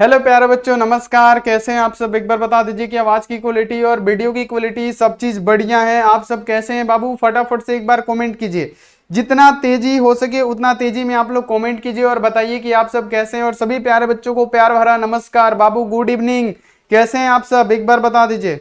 Hello प्यारे बच्चों, नमस्कार। कैसे हैं आप सब? एक बार बता दीजिए कि आवाज की क्वालिटी और वीडियो की क्वालिटी सब चीज बढ़िया है। आप सब कैसे हैं बाबू? फटाफट से एक बार कमेंट कीजिए। जितना तेजी हो सके उतना तेजी में आप लोग कमेंट कीजिए और बताइए कि आप सब कैसे हैं। और सभी प्यारे बच्चों को प्यार भरा नमस्कार। बाबू गुड इवनिंग। कैसे हैं आप सब? एक बार बता दीजिए।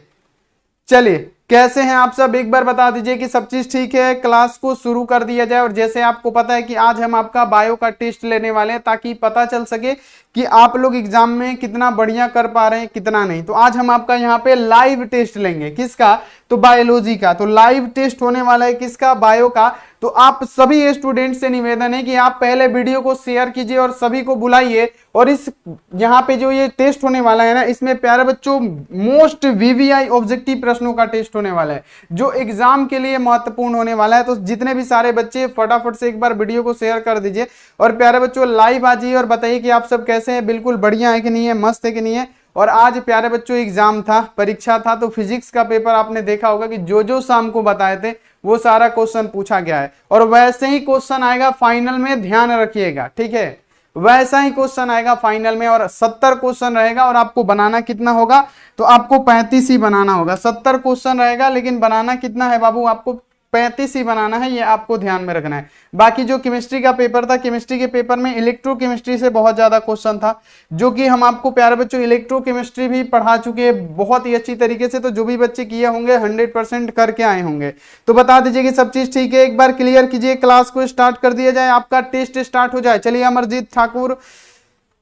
चलिए, कैसे हैं आप सब? एक बार बता दीजिए कि सब चीज ठीक है। क्लास को शुरू कर दिया जाए। और जैसे आपको पता है कि आज हम आपका बायो का टेस्ट लेने वाले हैं, ताकि पता चल सके कि आप लोग एग्जाम में कितना बढ़िया कर पा रहे हैं, कितना नहीं। तो आज हम आपका यहाँ पे लाइव टेस्ट लेंगे। किसका? तो बायोलॉजी का। तो लाइव टेस्ट होने वाला है किसका? बायो का। तो आप सभी स्टूडेंट से निवेदन है कि आप पहले वीडियो को शेयर कीजिए और सभी को बुलाइए। और इस यहाँ पे जो ये टेस्ट होने वाला है ना, इसमें प्यारे बच्चों मोस्ट वीवीआई ऑब्जेक्टिव प्रश्नों का टेस्ट होने वाला है, जो एग्जाम के लिए महत्वपूर्ण होने वाला है। तो जितने भी सारे बच्चे फटाफट से एक बार वीडियो को शेयर कर दीजिए। और प्यारे बच्चों लाइव आ जाइए और बताइए कि आप सब कैसे हैं, बिल्कुल बढ़िया है कि नहीं है, मस्त है कि नहीं है। और आज प्यारे बच्चों एग्जाम था, परीक्षा था। तो फिजिक्स का पेपर आपने देखा होगा कि जो जो शाम को बताए थे वो सारा क्वेश्चन पूछा गया है। और वैसे ही क्वेश्चन आएगा फाइनल में, ध्यान रखिएगा, ठीक है। वैसा ही क्वेश्चन आएगा फाइनल में। और 70 क्वेश्चन रहेगा। और आपको बनाना कितना होगा? तो आपको 35 ही बनाना होगा। 70 क्वेश्चन रहेगा, लेकिन बनाना कितना है बाबू? आपको 35 ही बनाना है, ये आपको ध्यान में रखना है। बाकी जो केमिस्ट्री का पेपर था, केमिस्ट्री के पेपर में इलेक्ट्रोकेमिस्ट्री से बहुत ज्यादा क्वेश्चन था, जो कि हम आपको प्यारे बच्चों इलेक्ट्रोकेमिस्ट्री भी पढ़ा चुके हैं बहुत ही अच्छी तरीके से। तो जो भी बच्चे किए होंगे 100% करके आए होंगे। तो बता दीजिए कि सब चीज ठीक है। एक बार क्लियर कीजिए, क्लास को स्टार्ट कर दिया जाए, आपका टेस्ट स्टार्ट हो जाए। चलिए, Amarjeet Thakur,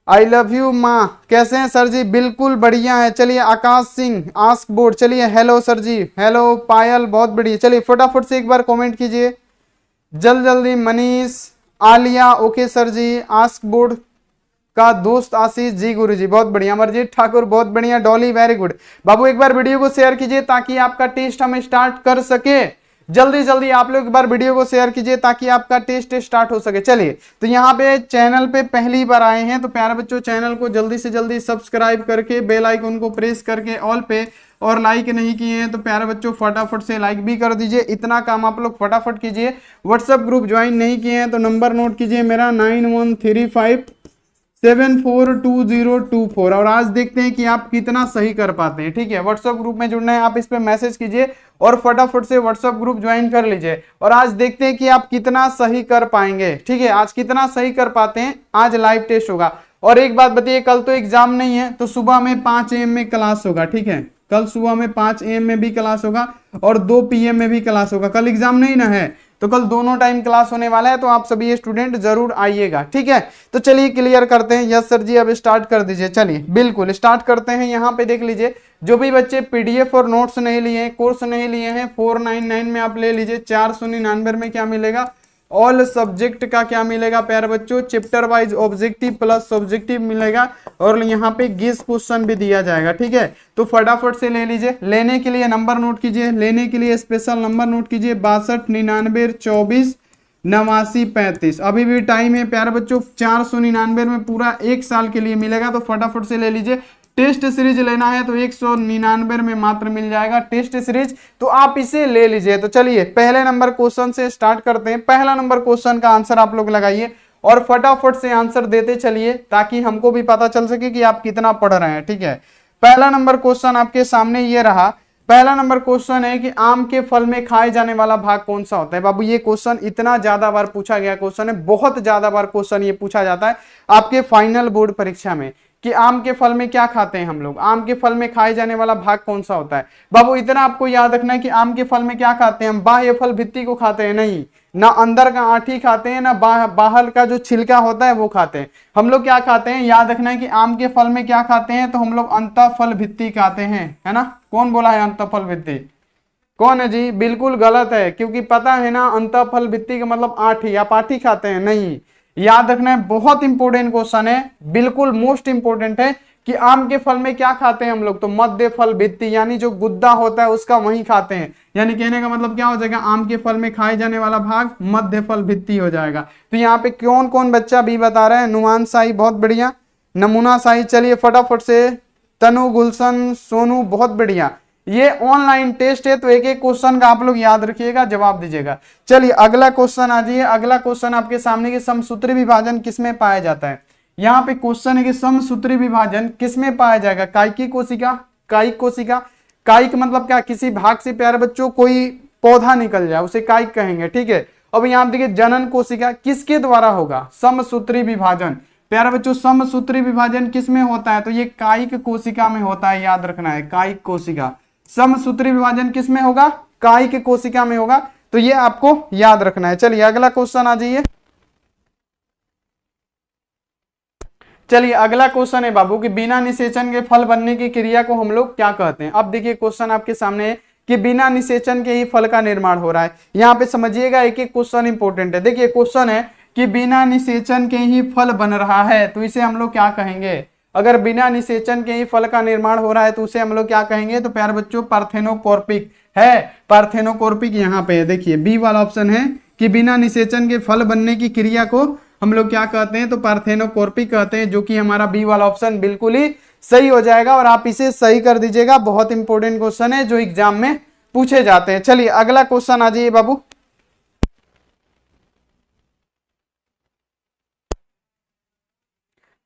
I love you माँ, कैसे हैं सर जी? बिल्कुल बढ़िया है। चलिए, आकाश सिंह, आस्क बोर्ड, चलिए हेलो सर जी, हेलो पायल, बहुत बढ़िया। चलिए फटाफट से एक बार कमेंट कीजिए जल्दी। मनीष, आलिया, ओके सर जी। आस्क बोर्ड का दोस्त आशीष जी, गुरु जी, बहुत बढ़िया। अमरजीत ठाकुर, बहुत बढ़िया। Dolly, very good. बाबू एक बार वीडियो को शेयर कीजिए ताकि आपका टेस्ट हम स्टार्ट कर सके। जल्दी जल्दी आप लोग एक बार वीडियो को शेयर कीजिए ताकि आपका टेस्ट स्टार्ट हो सके। चलिए, तो यहाँ पे चैनल पे पहली बार आए हैं तो प्यारे बच्चों चैनल को जल्दी से जल्दी सब्सक्राइब करके बेल आइकन को प्रेस करके ऑल पे, और लाइक नहीं किए हैं तो प्यारे बच्चों फटाफट से लाइक भी कर दीजिए। इतना काम आप लोग फटाफट कीजिए। व्हाट्सएप ग्रुप ज्वाइन नहीं किए हैं तो नंबर नोट कीजिए मेरा 9135742024। और आज देखते हैं कि आप कितना सही कर पाते हैं, ठीक है। व्हाट्सएप ग्रुप में जुड़ना है, आप इस पे मैसेज कीजिए और फटाफट से व्हाट्सएप ग्रुप ज्वाइन कर लीजिए। और आज देखते हैं कि आप कितना सही कर पाएंगे, ठीक है। आज कितना सही कर पाते हैं, आज लाइव टेस्ट होगा। और एक बात बताइए, कल तो एग्जाम नहीं है तो सुबह में 5 AM में क्लास होगा, ठीक है। कल सुबह में 5 AM में भी क्लास होगा और 2 PM में भी क्लास होगा। कल एग्जाम नहीं ना है तो कल दोनों टाइम क्लास होने वाला है। तो आप सभी स्टूडेंट जरूर आइएगा, ठीक है। तो चलिए क्लियर करते हैं। यस सर जी, अब स्टार्ट कर दीजिए। चलिए बिल्कुल स्टार्ट करते हैं। यहाँ पे देख लीजिए, जो भी बच्चे PDF और नोट्स नहीं लिए हैं, कोर्स नहीं लिए हैं, 499 में आप ले लीजिए। 499 में क्या मिलेगा? ऑल सब्जेक्ट का क्या मिलेगा प्यारे बच्चों? Chapter wise objective plus subjective मिलेगा। और यहाँ पे गेस क्वेश्चन भी दिया जाएगा, ठीक है। तो फटाफट से ले लीजिए। लेने के लिए नंबर नोट कीजिए, लेने के लिए स्पेशल नंबर नोट कीजिए 6299248935। अभी भी टाइम है प्यारे बच्चों। 499 में पूरा 1 साल के लिए मिलेगा। तो फटाफट से ले लीजिए। टेस्ट सीरीज लेना है तो 199 में मात्र मिल जाएगा टेस्ट सीरीज, तो आप इसे ले लीजिए। तो चलिए पहले नंबर क्वेश्चन से स्टार्ट करते हैं। पहला नंबर क्वेश्चन का आंसर आप लोग लगाइए और फटाफट से आंसर देते चलिए, ताकि हमको भी पता चल सके कि आप कितना पढ़ रहे हैं, ठीक है। पहला नंबर क्वेश्चन आपके सामने ये रहा। पहला नंबर क्वेश्चन है कि आम के फल में खाए जाने वाला भाग कौन सा होता है? बाबू ये क्वेश्चन इतना ज्यादा बार पूछा गया क्वेश्चन है, बहुत ज्यादा बार क्वेश्चन ये पूछा जाता है आपके फाइनल बोर्ड परीक्षा में, कि आम के फल में क्या खाते हैं हम लोग, आम के फल में खाए जाने वाला भाग कौन सा होता है। बाबू इतना आपको याद रखना है कि आम के फल में क्या खाते हैं हम? बाह्य फल भित्ति को खाते हैं नहीं, ना अंदर का आंठी खाते हैं, ना बाहर का जो छिलका होता है वो खाते हैं। हम लोग क्या खाते हैं, याद रखना है कि आम के फल में क्या खाते हैं? तो हम लोग अंतःफल भित्ति खाते हैं, है ना। कौन बोला है अंतःफल भित्ति? कौन है जी? बिल्कुल गलत है, क्योंकि पता है ना अंतःफल भित्ति का मतलब आठी, आप आठी खाते हैं नहीं। याद रखना है, बहुत इंपॉर्टेंट क्वेश्चन है, बिल्कुल मोस्ट इंपॉर्टेंट है कि आम के फल में क्या खाते हैं हम लोग? तो मध्य फल भित्ति, यानी जो गुद्दा होता है उसका वही खाते हैं। यानी कहने का मतलब क्या हो जाएगा? आम के फल में खाए जाने वाला भाग मध्य फल भित्ति हो जाएगा। तो यहाँ पे कौन कौन बच्चा भी बता रहा है? नुमान साई, बहुत बढ़िया। नमूना साई, चलिए फटाफट से। तनु, गुलशन, सोनू, बहुत बढ़िया। ये ऑनलाइन टेस्ट है तो एक एक क्वेश्चन का आप लोग याद रखिएगा, जवाब दीजिएगा। चलिए अगला क्वेश्चन आ जाइए। अगला क्वेश्चन आपके सामने, कि समसूत्री विभाजन किसमें पाया जाता है? यहाँ पे क्वेश्चन है कि समसूत्री विभाजन किसमें पाया जाएगा? कायिकी कोशिका, कायिक कोशिका। कायिक मतलब क्या? किसी भाग से प्यारे बच्चों कोई पौधा निकल जाए उसे कायिक कहेंगे, ठीक है। अब यहाँ देखिए जनन कोशिका किसके द्वारा होगा? समसूत्री विभाजन। प्यारे बच्चों समसूत्री विभाजन किसमें होता है? तो ये कायिक कोशिका में होता है, याद रखना है, कायिक कोशिका। समसूत्री विभाजन किसमें होगा? कायिक कोशिका में होगा, तो ये आपको याद रखना है। चलिए अगला क्वेश्चन आ जाइए। चलिए अगला क्वेश्चन है बाबू कि बिना निषेचन के फल बनने की क्रिया को हम लोग क्या कहते हैं? अब देखिए क्वेश्चन आपके सामने है कि बिना निषेचन के ही फल का निर्माण हो रहा है। यहाँ पे समझिएगा, एक एक क्वेश्चन इंपॉर्टेंट है। देखिए क्वेश्चन है कि बिना निषेचन के ही फल बन रहा है, तो इसे हम लोग क्या कहेंगे? अगर बिना निषेचन के ही फल का निर्माण हो रहा है तो उसे हम लोग क्या कहेंगे? तो प्यारे बच्चों पार्थेनोकॉर्पिक है, पार्थेनोकॉर्पिक यहाँ पे है। देखिए बी वाला ऑप्शन है कि बिना निषेचन के फल बनने की क्रिया को हम लोग क्या कहते हैं? तो पार्थेनोकॉर्पिक कहते हैं, जो कि हमारा बी वाला ऑप्शन बिल्कुल ही सही हो जाएगा। और आप इसे सही कर दीजिएगा, बहुत इंपॉर्टेंट क्वेश्चन है जो एग्जाम में पूछे जाते हैं। चलिए अगला क्वेश्चन आ जाइए बाबू।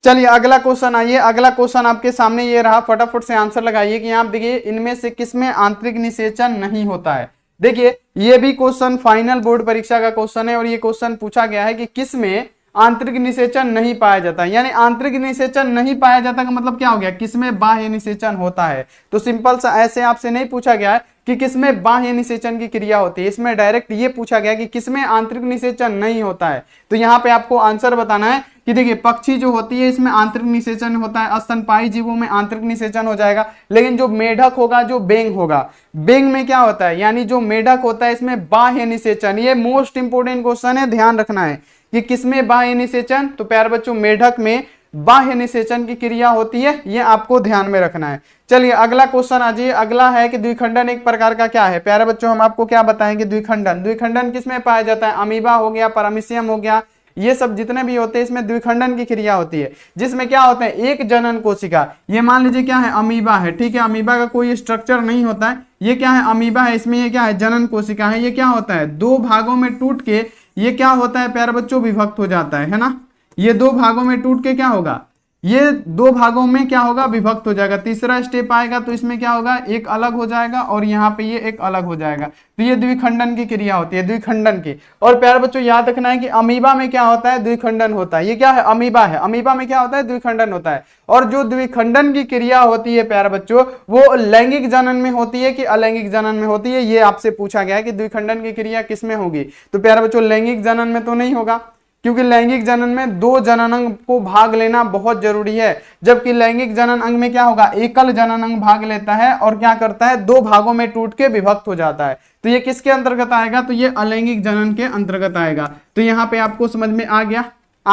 चलिए अगला क्वेश्चन आइए। अगला क्वेश्चन आपके सामने ये रहा, फटाफट से आंसर लगाइए कि आप देखिए इनमें से किसमें आंतरिक निषेचन नहीं होता है। देखिए ये भी क्वेश्चन फाइनल बोर्ड परीक्षा का क्वेश्चन है और ये क्वेश्चन पूछा गया है कि किसमें आंतरिक निषेचन नहीं पाया जाता। यानी आंतरिक निषेचन नहीं पाया जाता का मतलब क्या हो गया? किसमें बाह्य निषेचन होता है। तो सिंपल सा ऐसे आपसे नहीं पूछा गया है कि किसमें बाह्य निषेचन की क्रिया होती है, इसमें डायरेक्ट ये पूछा गया कि किसमें आंतरिक निषेचन नहीं होता है। तो यहाँ पे आपको आंसर बताना है कि देखिए पक्षी जो होती है इसमें आंतरिक निषेचन होता है, स्तनपायी जीवों में आंतरिक निषेचन हो जाएगा। लेकिन जो मेढक होगा, जो बेंग होगा, बेंग में क्या होता है? यानी जो मेढक होता है इसमें बाह्य निषेचन। ये मोस्ट इंपोर्टेंट क्वेश्चन है, ध्यान रखना है कि किसमें बाह्य निषेचन? तो प्यारे बच्चों मेढक में बाह्य निषेचन की क्रिया होती है, ये आपको ध्यान में रखना है। चलिए अगला क्वेश्चन आ जाइए। अगला है कि द्विखंडन एक प्रकार का क्या है? प्यारे बच्चों हम आपको क्या बताएंगे? द्विखंडन। द्विखंडन किसमें पाया जाता है? अमीबा हो गया, पैरामीशियम हो गया, ये सब जितने भी होते हैं इसमें द्विखंडन की क्रिया होती है, जिसमें क्या होता है? एक जनन कोशिका। ये मान लीजिए क्या है? अमीबा है, ठीक है। अमीबा का कोई स्ट्रक्चर नहीं होता है, ये क्या है? अमीबा है, इसमें ये क्या है? जनन कोशिका है। ये क्या होता है? दो भागों में टूट के ये क्या होता है प्यारे बच्चों? विभक्त हो जाता है ना। ये दो भागों में टूट के क्या होगा? ये दो भागों में क्या होगा? विभक्त हो जाएगा। तीसरा स्टेप आएगा तो इसमें क्या होगा? एक अलग हो जाएगा और यहाँ पे ये एक अलग हो जाएगा। तो ये द्विखंडन की क्रिया होती है, द्विखंडन की। और प्यारे बच्चों याद रखना है कि अमीबा में क्या होता है? द्विखंडन होता है। ये क्या है? अमीबा है, अमीबा में क्या होता है? द्विखंडन होता है। और जो द्विखंडन की क्रिया होती है प्यारे बच्चों, वो लैंगिक जनन में होती है कि अलैंगिक जनन में होती है? ये आपसे पूछा गया है कि द्विखंडन की क्रिया किसमें होगी। तो प्यारे बच्चों लैंगिक जनन में तो नहीं होगा, क्योंकि लैंगिक जनन में दो जनन अंग को भाग लेना बहुत जरूरी है। जबकि लैंगिक जनन अंग में क्या होगा? एकल जनन अंग भाग लेता है और क्या करता है? दो भागों में टूट के विभक्त हो जाता है। तो ये किसके अंतर्गत आएगा? तो ये अलैंगिक जनन के अंतर्गत आएगा। तो यहाँ पे आपको समझ में आ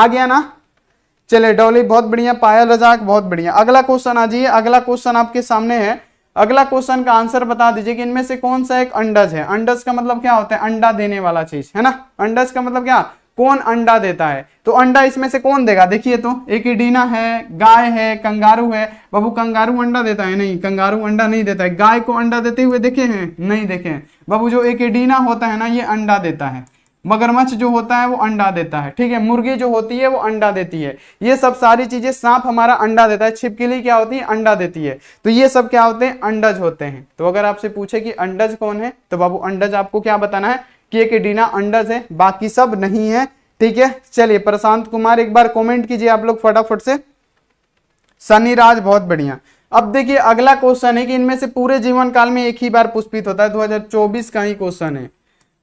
गया ना। चलिए डॉली बहुत बढ़िया, पायल रजाक बहुत बढ़िया। अगला क्वेश्चन आ जाइए। अगला क्वेश्चन आपके सामने है। अगला क्वेश्चन का आंसर बता दीजिए कि इनमें से कौन सा एक अंडज है। अंडज का मतलब क्या होता है? अंडा देने वाला चीज है ना। अंडज का मतलब क्या? कौन अंडा देता है। तो अंडा इसमें से कौन देगा? देखिए तो एकिडीना है, गाय है, कंगारू है। बाबू कंगारू अंडा देता है? नहीं, कंगारू अंडा नहीं देता है। गाय को अंडा देते हुए देखे हैं? नहीं देखे हैं। बाबू जो एकिडीना होता है ना, ये अंडा देता है। मगरमच्छ जो होता है वो अंडा देता है, ठीक है। मुर्गी जो होती है वो अंडा देती है। ये सब सारी चीजें, सांप हमारा अंडा देता है, छिपकली क्या होती है? अंडा देती है। तो ये सब क्या होते हैं? अंडज होते हैं। तो अगर आपसे पूछे कि अंडज कौन है, तो बाबू अंडज आपको क्या बताना है कि एकिडीना अंडज है, बाकी सब नहीं है, ठीक है। चलिए प्रशांत कुमार एक बार कमेंट कीजिए आप लोग फटाफट से। सनी राज बहुत बढ़िया। अब देखिए अगला क्वेश्चन है कि इनमें से पूरे जीवन काल में एक ही बार पुष्पित होता है। 2024 का ही क्वेश्चन है।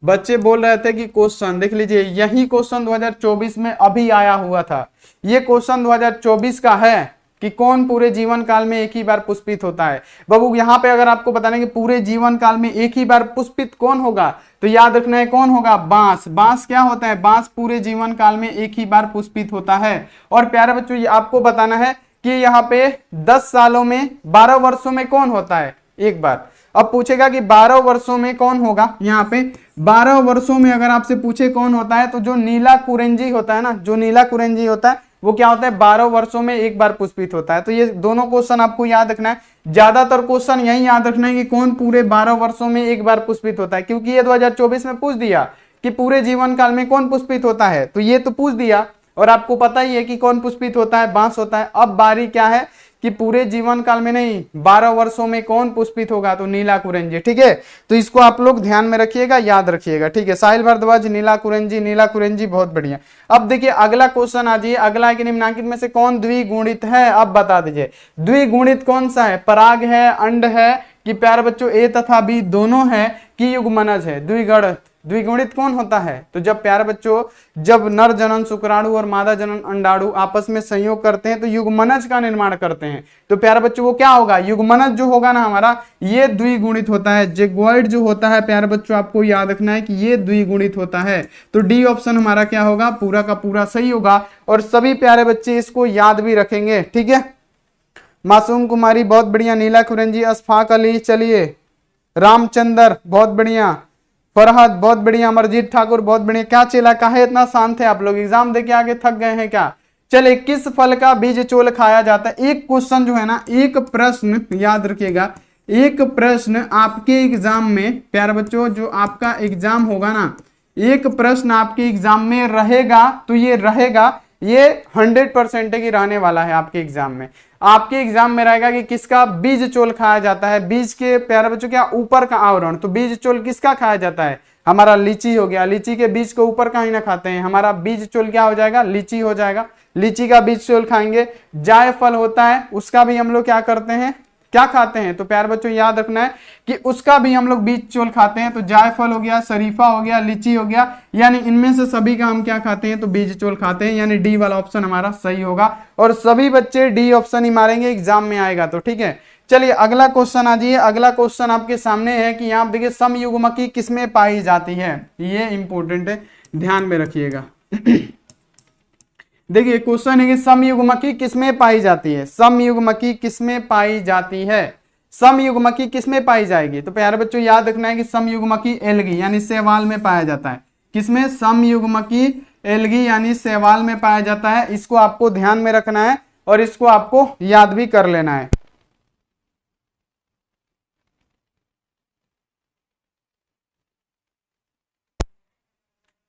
बच्चे बोल रहे थे कि क्वेश्चन देख लीजिए, यही क्वेश्चन 2024 में अभी आया हुआ था। ये क्वेश्चन 2024 का है कि कौन पूरे जीवन काल में एक ही बार पुष्पित होता है। बाबू यहाँ पे अगर आपको बताना है कि पूरे जीवन काल में एक ही बार पुष्पित कौन होगा, तो याद रखना है कौन होगा? बांस। बांस क्या होता है? बांस पूरे जीवन काल में एक ही बार पुष्पित होता है। और प्यारे बच्चों ये आपको बताना है कि यहाँ पे 10 सालों में 12 वर्षों में कौन होता है? एक बार। अब पूछेगा कि 12 वर्षों में कौन होगा। यहाँ पे 12 वर्षों में अगर आपसे पूछे कौन होता है, तो जो नीला कुरेंजी होता है ना, जो नीला कुरेंजी होता है वो क्या होता है? 12 वर्षों में एक बार पुष्पित होता है। तो ये दोनों क्वेश्चन आपको याद रखना है। ज्यादातर क्वेश्चन यही याद रखना है कि कौन पूरे 12 वर्षों में एक बार पुष्पित होता है, क्योंकि ये 2024 में पूछ दिया कि पूरे जीवन काल में कौन पुष्पित होता है, तो ये तो पूछ दिया। और आपको पता ही है कि कौन पुष्पित होता है, बांस होता है। अब बारी क्या है कि पूरे जीवन काल में नहीं, 12 वर्षों में कौन पुष्पित होगा, तो नीला कुरेंजी। ठीक है, तो इसको आप लोग ध्यान में रखिएगा, याद रखिएगा। ठीक है, साहिल भारद्वाज नीला कुरेंजी, नीला कुरेंजी, बहुत बढ़िया। अब देखिए अगला क्वेश्चन आ जाइए, अगला है कि निम्नलिखित में से कौन द्विगुणित है, अब बता दीजिए द्विगुणित कौन सा है, पराग है, अंड है, कि प्यारे बच्चों ए तथा बी दोनों है, कि युग्मनज है। द्विगुणित कौन होता है, तो जब प्यारे बच्चों जब नर जनन शुक्राणु और मादा जनन अंडाणु आपस में संयोग करते हैं तो युग्मनज का निर्माण करते हैं। तो प्यारे बच्चों वो क्या होगा, युग्मनज जो होगा ना हमारा, ये द्विगुणित होता है। जेगोइड जो होता है प्यारे बच्चों आपको याद रखना है कि ये द्विगुणित होता है। तो डी ऑप्शन हमारा क्या होगा, पूरा का पूरा सही होगा। और सभी प्यारे बच्चे इसको याद भी रखेंगे। ठीक है, मासूम कुमारी बहुत बढ़िया, नीला कुरेंजी, अशफाक अली, चलिए रामचंद्र बहुत बढ़िया, फरहद बहुत बढ़िया, अमरजीत ठाकुर बहुत बढ़िया। क्या चेला काहे इतना शांत है आप लोग, एग्जाम देके आगे थक गए हैं क्या। चलिए, किस फल का बीज चोल खाया जाता है। एक क्वेश्चन जो है ना, एक प्रश्न याद रखिएगा, एक प्रश्न आपके एग्जाम में प्यारे बच्चों जो आपका एग्जाम होगा ना, एक प्रश्न आपके एग्जाम में रहेगा, तो ये रहेगा, ये 100% की रहने वाला है आपके एग्जाम में। आपके एग्जाम में रहेगा कि किसका बीज चोल खाया जाता है। बीज के प्यारे बच्चों क्या, ऊपर का आवरण, तो बीज चोल किसका खाया जाता है, हमारा लीची हो गया। लीची के बीज को ऊपर का ही ना खाते हैं, हमारा बीज चोल क्या हो जाएगा, लीची हो जाएगा। लीची का बीज चोल खाएंगे। जायफल होता है, उसका भी हम लोग क्या करते हैं, क्या खाते हैं, तो प्यारे बच्चों याद रखना है कि उसका भी हम लोग बीज चोल खाते हैं। तो जायफल हो गया, शरीफा हो गया, लीची हो गया, यानी इनमें से सभी का हम क्या खाते हैं, तो बीज चोल खाते हैं। यानी डी वाला ऑप्शन हमारा सही होगा। और सभी बच्चे डी ऑप्शन ही मारेंगे, एग्जाम में आएगा तो। ठीक है, चलिए अगला क्वेश्चन आ जाइए। अगला क्वेश्चन आपके सामने है कि यहाँ देखिए समयुग्मकी किसमें पाई जाती है, ये इंपॉर्टेंट है, ध्यान में रखिएगा। देखिए क्वेश्चन है कि समयुग्मकी किसमें पाई जाती है, समयुग्मकी किसमें पाई जाती है, समयुग्मकी किसमें पाई जाएगी। तो प्यारे बच्चों याद रखना है कि समयुग्मकी एल्गी यानी शैवाल में पाया जाता है। किसमें, समयुग्मकी एल्गी यानी शैवाल में पाया जाता है। इसको आपको ध्यान में रखना है और इसको आपको याद भी कर लेना है।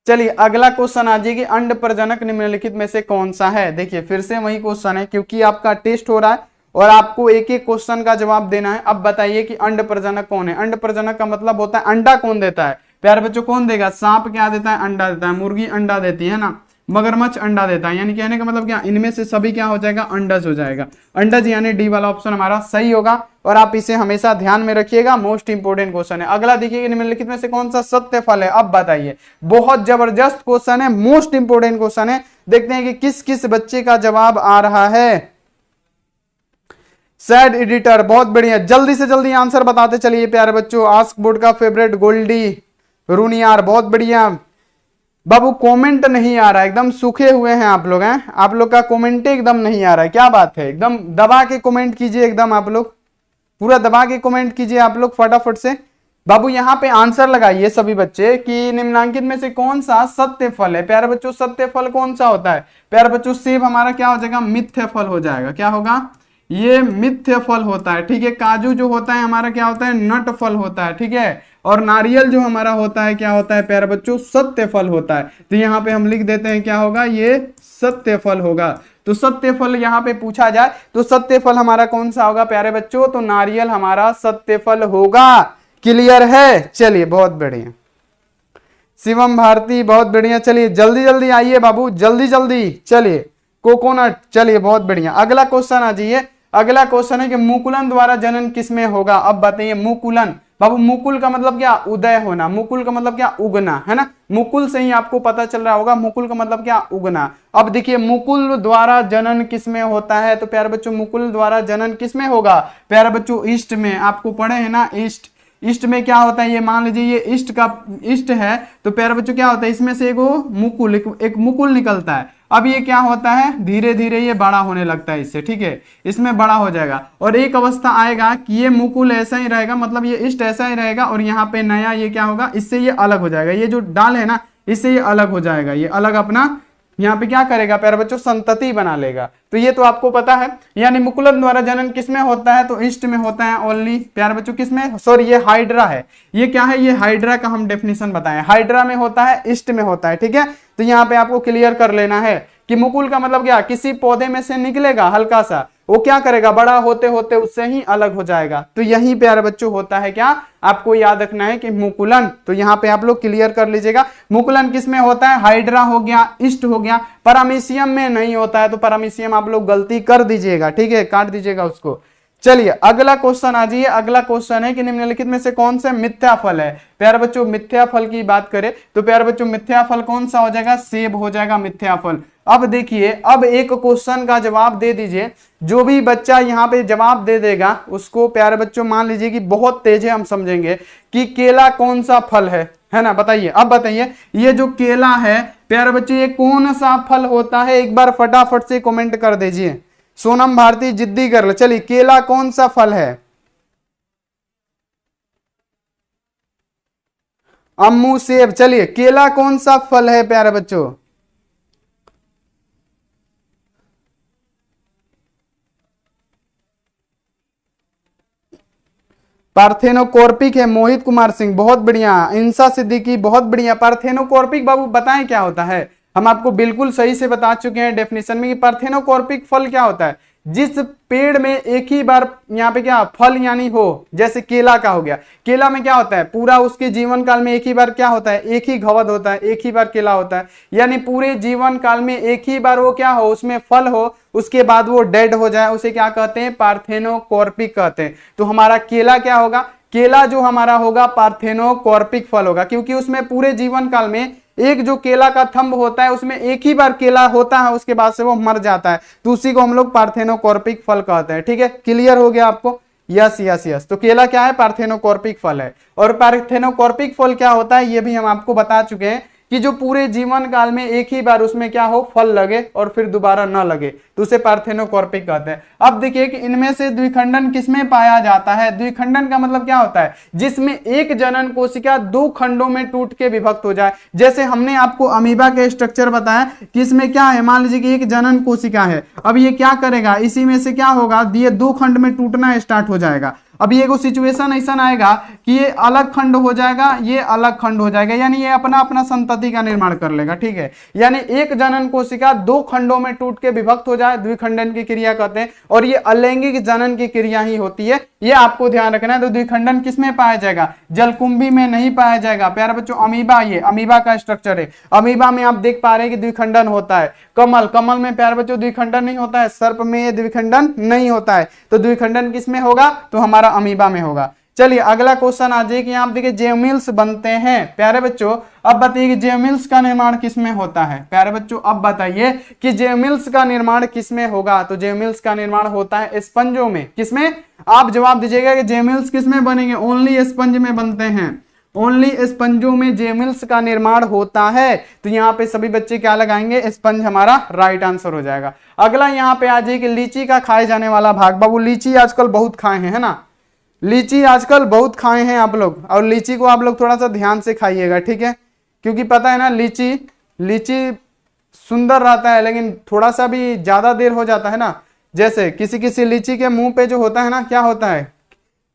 चलिए अगला क्वेश्चन आ जाएगी, अंड प्रजनक निम्नलिखित में से कौन सा है। देखिए फिर से वही क्वेश्चन है, क्योंकि आपका टेस्ट हो रहा है और आपको एक एक क्वेश्चन का जवाब देना है। अब बताइए कि अंड प्रजनक कौन है। अंड प्रजनक का मतलब होता है अंडा कौन देता है, प्यारे बच्चों कौन देगा, सांप क्या देता है, अंडा देता है। मुर्गी अंडा देती है ना, मगरमच्छ अंडा देता है। यानी कहने का मतलब क्या, इनमें से सभी क्या हो जाएगा, अंडज हो जाएगा। अंडज यानी डी वाला ऑप्शन हमारा सही होगा। और आप इसे हमेशा ध्यान में रखिएगा, मोस्ट इंपोर्टेंट क्वेश्चन है। अगला देखिए निम्नलिखित में से कौन सा सत्य फल है। अब बताइए, बहुत जबरदस्त क्वेश्चन है, मोस्ट इंपोर्टेंट क्वेश्चन है। देखते हैं कि किस किस बच्चे का जवाब आ रहा है। सैड एडिटर बहुत बढ़िया, जल्दी से जल्दी आंसर बताते चलिए प्यारे बच्चों। आस्क बोर्ड का फेवरेट गोल्डी रूनियार बहुत बढ़िया। बाबू कमेंट नहीं आ रहा है, एकदम सूखे हुए हैं आप लोग हैं, आप लोग का कमेंट एकदम नहीं आ रहा है, क्या बात है। एकदम दबा के कमेंट कीजिए, एकदम आप लोग पूरा दबा के कमेंट कीजिए आप लोग फटाफट से। बाबू यहाँ पे आंसर लगाइए सभी बच्चे कि निम्नलिखित में से कौन सा सत्य फल है। प्यारे बच्चों सत्य फल कौन सा होता है, प्यारे बच्चों सेब हमारा क्या हो जाएगा, मिथ्य फल हो जाएगा। क्या होगा, ये मिथ्य फल होता है। ठीक है, काजू जो होता है हमारा क्या होता है, नट फल होता है। ठीक है, और नारियल जो हमारा होता है क्या होता है प्यारे बच्चों, सत्य फल होता है। तो यहाँ पे हम लिख देते हैं क्या होगा, ये सत्य फल होगा। तो सत्य फल यहाँ पे पूछा जाए तो सत्य फल हमारा कौन सा होगा प्यारे बच्चों, तो नारियल हमारा सत्य फल होगा। क्लियर है, चलिए बहुत बढ़िया। शिवम भारती बहुत बढ़िया, चलिए जल्दी जल्दी आइए बाबू, जल्दी जल्दी। चलिए कोकोनट, चलिए बहुत बढ़िया। अगला क्वेश्चन आ जाइए। अगला क्वेश्चन है कि मुकुलन द्वारा जनन किसमें होगा। अब बताइए मुकुलन, बाबू मुकुल का मतलब क्या, उदय होना। मुकुल का मतलब क्या, उगना, है ना। मुकुल से ही आपको पता चल रहा होगा, मुकुल का मतलब क्या, उगना। अब देखिए मुकुल द्वारा जनन किसमें होता है, तो प्यारे बच्चों मुकुल द्वारा जनन किसमें होगा, प्यारे बच्चों ईस्ट में। आपको पढ़े हैं ना ईस्ट, ईस्ट में क्या होता है, ये मान लीजिए ये ईस्ट का ईस्ट है, तो प्यारे बच्चों क्या होता है, इसमें से मुकुल एक मुकुल निकलता है। अब ये क्या होता है, धीरे धीरे ये बड़ा होने लगता है इससे। ठीक है, इसमें बड़ा हो जाएगा और एक अवस्था आएगा कि ये मुकुल ऐसा ही रहेगा, मतलब ये ईस्ट ऐसा ही रहेगा और यहाँ पे नया ये क्या होगा, इससे ये अलग हो जाएगा। ये जो डाल है ना, इससे ये अलग हो जाएगा, ये अलग अपना यहाँ पे क्या करेगा प्यारे बच्चों, संतति बना लेगा। तो ये तो आपको पता है। यानी मुकुलन द्वारा जनन किसमें होता है, तो ईस्ट में होता है ओनली। प्यारे बच्चों किसमें, सॉरी ये हाइड्रा है। ये क्या है, ये हाइड्रा का हम डेफिनेशन बताएं, हाइड्रा में होता है, ईस्ट में होता है। ठीक है, तो यहाँ पे आपको क्लियर कर लेना है कि मुकुल का मतलब क्या, किसी पौधे में से निकलेगा हल्का सा, वो क्या करेगा, बड़ा होते होते उससे ही अलग हो जाएगा। तो यही प्यारे बच्चों होता है क्या, आपको याद रखना है कि मुकुलन। तो यहाँ पे आप लोग क्लियर कर लीजिएगा, मुकुलन किसमें होता है, हाइड्रा हो गया, ईस्ट हो गया, पैरामीशियम में नहीं होता है। तो पैरामीशियम आप लोग गलती कर दीजिएगा, ठीक है, काट दीजिएगा उसको। चलिए अगला क्वेश्चन आ जाइए। अगला क्वेश्चन है कि निम्नलिखित में से कौन सा मिथ्या फल है। प्यारे बच्चों मिथ्या फल की बात करें तो प्यारे बच्चों मिथ्या फल कौन सा हो जाएगा, सेब हो जाएगा मिथ्या फल। अब देखिए, अब एक क्वेश्चन का जवाब दे दीजिए, जो भी बच्चा यहाँ पे जवाब दे देगा उसको प्यारे बच्चों मान लीजिए कि बहुत तेज है, हम समझेंगे कि केला कौन सा फल है ना। बताइए, अब बताइए ये जो केला है प्यारे बच्चों ये कौन सा फल होता है, एक बार फटाफट से कमेंट कर दीजिए। सोनम भारती जिद्दी गर्ल, चलिए केला कौन सा फल है, अम्मू सेब, चलिए केला कौन सा फल है प्यारे बच्चों, पार्थेनोकॉर्पिक है, मोहित कुमार सिंह बहुत बढ़िया, इंसा सिद्दीकी बहुत बढ़िया। पार्थेनोकॉर्पिक बाबू बताएं क्या होता है, हम आपको बिल्कुल सही से बता चुके हैं डेफिनेशन में कि पार्थेनोकॉर्पिक फल क्या होता है, जिस पेड़ में एक ही बार यहाँ पे क्या फल यानी हो, जैसे केला का हो गया, केला में क्या होता है पूरा उसके जीवन काल में एक ही बार क्या होता है, एक ही घवद होता है, एक ही बार केला होता है, यानी पूरे जीवन काल में एक ही बार वो क्या हो, उसमें फल हो, उसके बाद वो डेड हो जाए, उसे क्या कहते हैं, पार्थेनोकॉर्पिक कहते हैं। तो हमारा केला क्या होगा, केला जो हमारा होगा पार्थेनोकॉर्पिक फल होगा, क्योंकि उसमें पूरे जीवन काल में एक जो केला का थंब होता है उसमें एक ही बार केला होता है, उसके बाद से वो मर जाता है, तो उसी को हम लोग पार्थेनोकॉर्पिक फल कहते हैं। ठीक है, क्लियर हो गया आपको, यस यस यस। तो केला क्या है, पार्थेनोकॉर्पिक फल है। और पार्थेनोकॉर्पिक फल क्या होता है ये भी हम आपको बता चुके हैं कि जो पूरे जीवन काल में एक ही बार उसमें क्या हो, फल लगे और फिर दोबारा ना लगे, तो उसे पार्थेनोकॉर्पिक कहते हैं। अब देखिए कि इनमें से द्विखंडन किसमें पाया जाता है, द्विखंडन का मतलब क्या होता है, जिसमें एक जनन कोशिका दो खंडों में टूट के विभक्त हो जाए। जैसे हमने आपको अमीबा के स्ट्रक्चर बताया कि इसमें क्या है, मान लीजिए कि एक जनन कोशिका है, अब ये क्या करेगा, इसी में से क्या होगा, ये दो खंड में टूटना स्टार्ट हो जाएगा। अब ये सिचुएशन ऐसा आएगा कि ये अलग खंड हो जाएगा, ये अलग खंड हो जाएगा, यानी ये अपना अपना संतति का निर्माण कर लेगा। ठीक है, यानी एक जनन कोशिका दो खंडों में टूट के विभक्त हो जाए, द्विखंडन की क्रिया कहते हैं, और ये अलैंगिक जनन की क्रिया ही होती है, ये आपको ध्यान रखना है। तो द्विखंडन किसमें पाया जाएगा, जलकुंभी में नहीं पाया जाएगा। प्यारे बच्चों अमीबा, ये अमीबा का स्ट्रक्चर है, अमीबा में आप देख पा रहे हैं कि द्विखंडन होता है। कमल, कमल में प्यारे बच्चों द्विखंडन नहीं होता है, सर्प में ये द्विखंडन नहीं होता है, तो द्विखंडन किसमें होगा, तो हमारा अमीबा में होगा। चलिए अगला क्वेश्चन आ जाए कि आप देखिए जेमिल्स बनते हैं। प्यारे बच्चों अब बताइए कि जेमिल्स का निर्माण किसमें होता है, प्यारे बच्चों अब बताइए कि जेमिल्स का निर्माण किसमें होगा, तो जेमिल्स का निर्माण होता है स्पंजों में। किसमें, आप जवाब दीजिएगा कि जेमिल्स किसमें बनेंगे, ओनली स्पंज में बनते हैं, ओनली स्पंजों में जेमिल्स का निर्माण होता है। तो यहाँ पे सभी बच्चे क्या लगाएंगे, स्पंज हमारा राइट आंसर हो जाएगा। अगला यहाँ पे आ जाए कि लीची का खाए जाने वाला भाग। बाबू लीची आजकल बहुत खाए हैं, है ना, लीची आजकल बहुत खाए हैं आप लोग, और लीची को आप लोग थोड़ा सा ध्यान से खाइएगा, ठीक है, क्योंकि पता है ना लीची लीची सुंदर रहता है लेकिन थोड़ा सा भी ज्यादा देर हो जाता है ना, जैसे किसी किसी लीची के मुंह पे जो होता है ना, क्या होता है,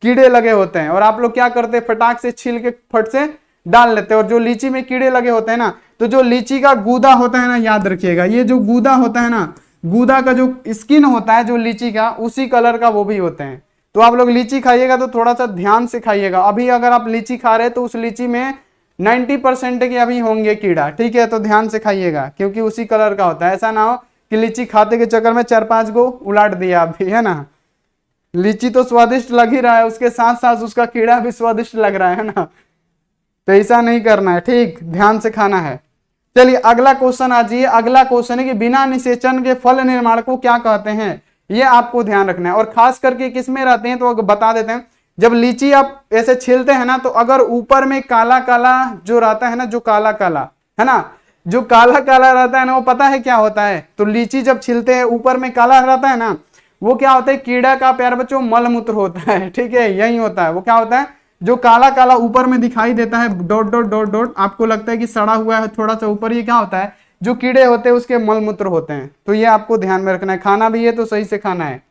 कीड़े लगे होते हैं, और आप लोग क्या करते हैं, फटाक से छील के फट से डाल लेते हैं। और जो लीची में कीड़े लगे होते हैं ना, तो जो लीची का गूदा होता है ना, याद रखिएगा ये जो गूदा होता है ना, गूदा का जो स्किन होता है जो लीची का, उसी कलर का वो भी होते हैं। तो आप लोग लीची खाइएगा तो थोड़ा सा ध्यान से खाइएगा। अभी अगर आप लीची खा रहे हैं तो उस लीची में 90% के अभी होंगे कीड़ा, ठीक है, तो ध्यान से खाइएगा क्योंकि उसी कलर का होता है। ऐसा ना हो कि लीची खाते के चक्कर में 4-5 गो उलाट दिया आप भी, है ना। लीची तो स्वादिष्ट लग ही रहा है, उसके साथ साथ उसका कीड़ा भी स्वादिष्ट लग रहा है ना, तो ऐसा नहीं करना है, ठीक, ध्यान से खाना है। चलिए अगला क्वेश्चन आ जाइए। अगला क्वेश्चन है कि बिना निषेचन के फल निर्माण को क्या कहते हैं, ये आपको ध्यान रखना है, और खास करके किसमें रहते हैं तो बता देते हैं। जब लीची आप ऐसे छीलते हैं ना, तो अगर ऊपर में काला काला जो रहता है ना, जो काला काला है ना, जो काला काला रहता है ना, वो पता है क्या होता है, तो लीची जब छीलते हैं ऊपर में काला रहता है ना, वो क्या होता है, कीड़ा का प्यारे बच्चों मलमूत्र होता है, ठीक है, यही होता है। वो क्या होता है, जो काला काला ऊपर में दिखाई देता है, डॉट डॉट डॉट डॉट, आपको लगता है कि सड़ा हुआ है थोड़ा सा ऊपर, ये क्या होता है, जो कीड़े होते हैं उसके मलमूत्र होते हैं। तो ये आपको ध्यान में रखना है, खाना भी है तो सही से खाना है।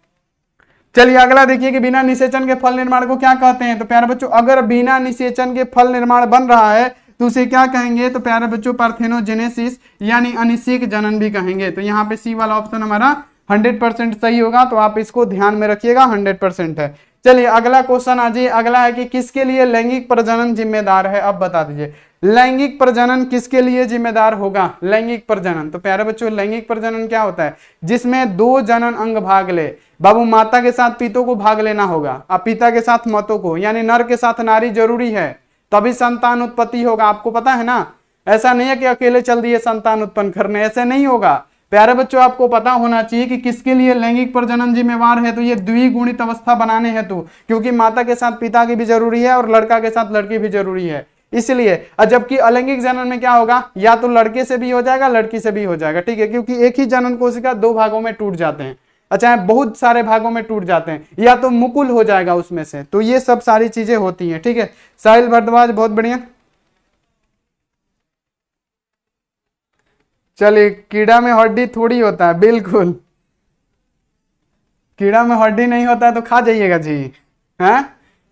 चलिए अगला देखिए कि बिना निषेचन के फल निर्माण को क्या कहते हैं। तो प्यारे बच्चों अगर बिना निषेचन के फल निर्माण बन रहा है तो उसे क्या कहेंगे, तो प्यारे बच्चों पार्थेनोजेनेसिस यानी अनिषेक जनन भी कहेंगे। तो यहाँ पे सी वाला ऑप्शन हमारा 100% सही होगा, तो आप इसको ध्यान में रखिएगा, 100% है। चलिए अगला क्वेश्चन आ जाइए। अगला है कि किसके लिए लैंगिक प्रजनन जिम्मेदार है, अब बता दीजिए लैंगिक प्रजनन किसके लिए जिम्मेदार होगा। लैंगिक प्रजनन, तो प्यारे बच्चों लैंगिक प्रजनन क्या होता है, जिसमें 2 जनन अंग भाग ले। बाबू माता के साथ पितों को भाग लेना होगा, अब पिता के साथ मतों को, यानी नर के साथ नारी जरूरी है, तभी संतान उत्पत्ति होगा। आपको पता है ना, ऐसा नहीं है कि अकेले चल दिए संतान उत्पन्न करने, ऐसे नहीं होगा। प्यारे बच्चों आपको पता होना चाहिए कि किसके लिए लैंगिक प्रजनन जिम्मेवार है, तो ये द्विगुणित अवस्था बनाने हेतु, क्योंकि माता के साथ पिता की भी जरूरी है और लड़का के साथ लड़की भी जरूरी है, इसलिए। जबकि अलैंगिक जनन में क्या होगा, या तो लड़के से भी हो जाएगा लड़की से भी हो जाएगा, ठीक है, क्योंकि एक ही जनन कोशिका 2 भागों में टूट जाते हैं, अच्छा बहुत सारे भागों में टूट जाते हैं, या तो मुकुल हो जाएगा उसमें से, तो ये सब सारी चीजें होती हैं, ठीक है। साहिल भारद्वाज बहुत बढ़िया। चलिए कीड़ा में हड्डी थोड़ी होता है, बिल्कुल कीड़ा में हड्डी नहीं होता है तो खा जाइएगा जी, हैं।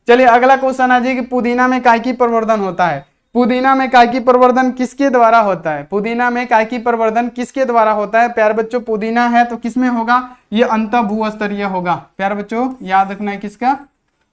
चलिए अगला क्वेश्चन आ जाइए कि पुदीना में कायकी प्रवर्धन होता है। पुदीना में कायकी प्रवर्धन किसके द्वारा होता है, पुदीना में कायकी प्रवर्धन किसके द्वारा होता है। प्यारे बच्चों पुदीना है तो किसमें होगा, ये अंतःभूस्तरीय होगा। प्यारे बच्चों याद रखना है किसका,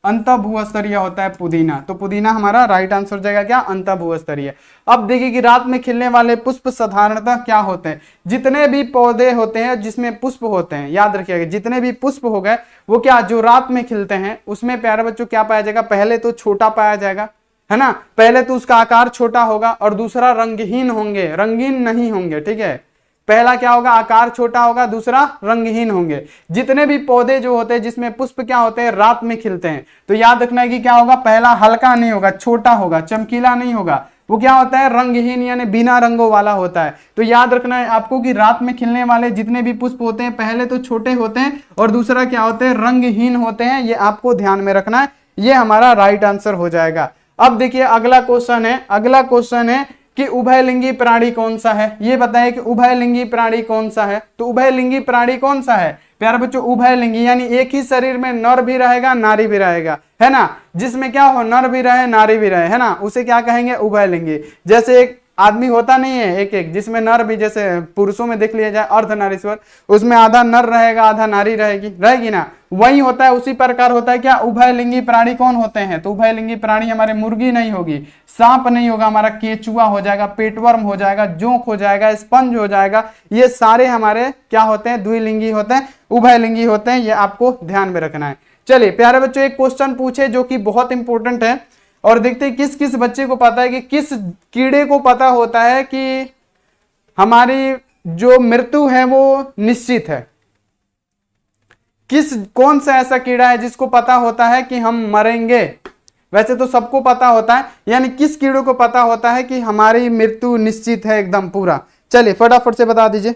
अंतःभूस्तरीय होता है पुदीना, तो पुदीना हमारा राइट आंसर हो जाएगा क्या, अंतःभूस्तरीय। अब देखिए कि रात में खिलने वाले पुष्प साधारणतः क्या होते हैं, जितने भी पौधे होते हैं जिसमें पुष्प होते हैं, याद रखिएगा जितने भी पुष्प हो गए वो क्या जो रात में खिलते हैं उसमें प्यारे बच्चों क्या पाया जाएगा, पहले तो छोटा पाया जाएगा, है ना, पहले तो उसका आकार छोटा होगा, और दूसरा रंगहीन होंगे, रंगीन नहीं होंगे, ठीक है। पहला क्या होगा, आकार छोटा होगा, दूसरा रंगहीन होंगे। जितने भी पौधे जो होते हैं जिसमें पुष्प क्या होते हैं, रात में खिलते हैं, तो याद रखना है कि क्या होगा, पहला हल्का नहीं होगा, छोटा होगा, चमकीला नहीं होगा, वो क्या होता है रंगहीन यानी बिना रंगों वाला होता है। तो याद रखना है आपको कि रात में खिलने वाले जितने भी पुष्प होते हैं पहले तो छोटे होते हैं और दूसरा क्या होते हैं, रंगहीन होते हैं, ये आपको ध्यान में रखना है, ये हमारा राइट आंसर हो जाएगा। अब देखिए अगला क्वेश्चन है कि उभयलिंगी प्राणी कौन सा है, ये बताइए कि उभयलिंगी प्राणी कौन सा है। तो उभयलिंगी प्राणी कौन सा है प्यारे बच्चों, उभयलिंगी यानी एक ही शरीर में नर भी रहेगा नारी भी रहेगा, है ना, जिसमें क्या हो नर भी रहे नारी भी रहे, है ना, उसे क्या कहेंगे उभयलिंगी। जैसे एक आदमी होता नहीं है एक एक, जिसमें नर भी, जैसे पुरुषों में देख लिया जाए अर्धनारीश्वर, उसमें आधा नर रहेगा आधा नारी रहेगी ना, वही होता है, उसी प्रकार होता है क्या उभयलिंगी प्राणी कौन होते हैं। तो उभयलिंगी प्राणी हमारे मुर्गी नहीं होगी, सांप नहीं होगा, हमारा केचुआ हो जाएगा, पेटवर्म हो जाएगा, जोंक हो जाएगा, स्पंज हो जाएगा, ये सारे हमारे क्या होते हैं, द्विलिंगी होते हैं, उभयलिंगी होते हैं, ये आपको ध्यान में रखना है। चलिए प्यारे बच्चों एक क्वेश्चन पूछे जो कि बहुत इंपॉर्टेंट है, और देखते हैं किस किस बच्चे को पता है कि किस कीड़े को पता होता है कि हमारी जो मृत्यु है वो निश्चित है। कौन सा ऐसा कीड़ा है जिसको पता होता है कि हम मरेंगे, वैसे तो सबको पता होता है, यानी किस कीड़े को पता होता है कि हमारी मृत्यु निश्चित है एकदम पूरा। चलिए फटाफट से बता दीजिए,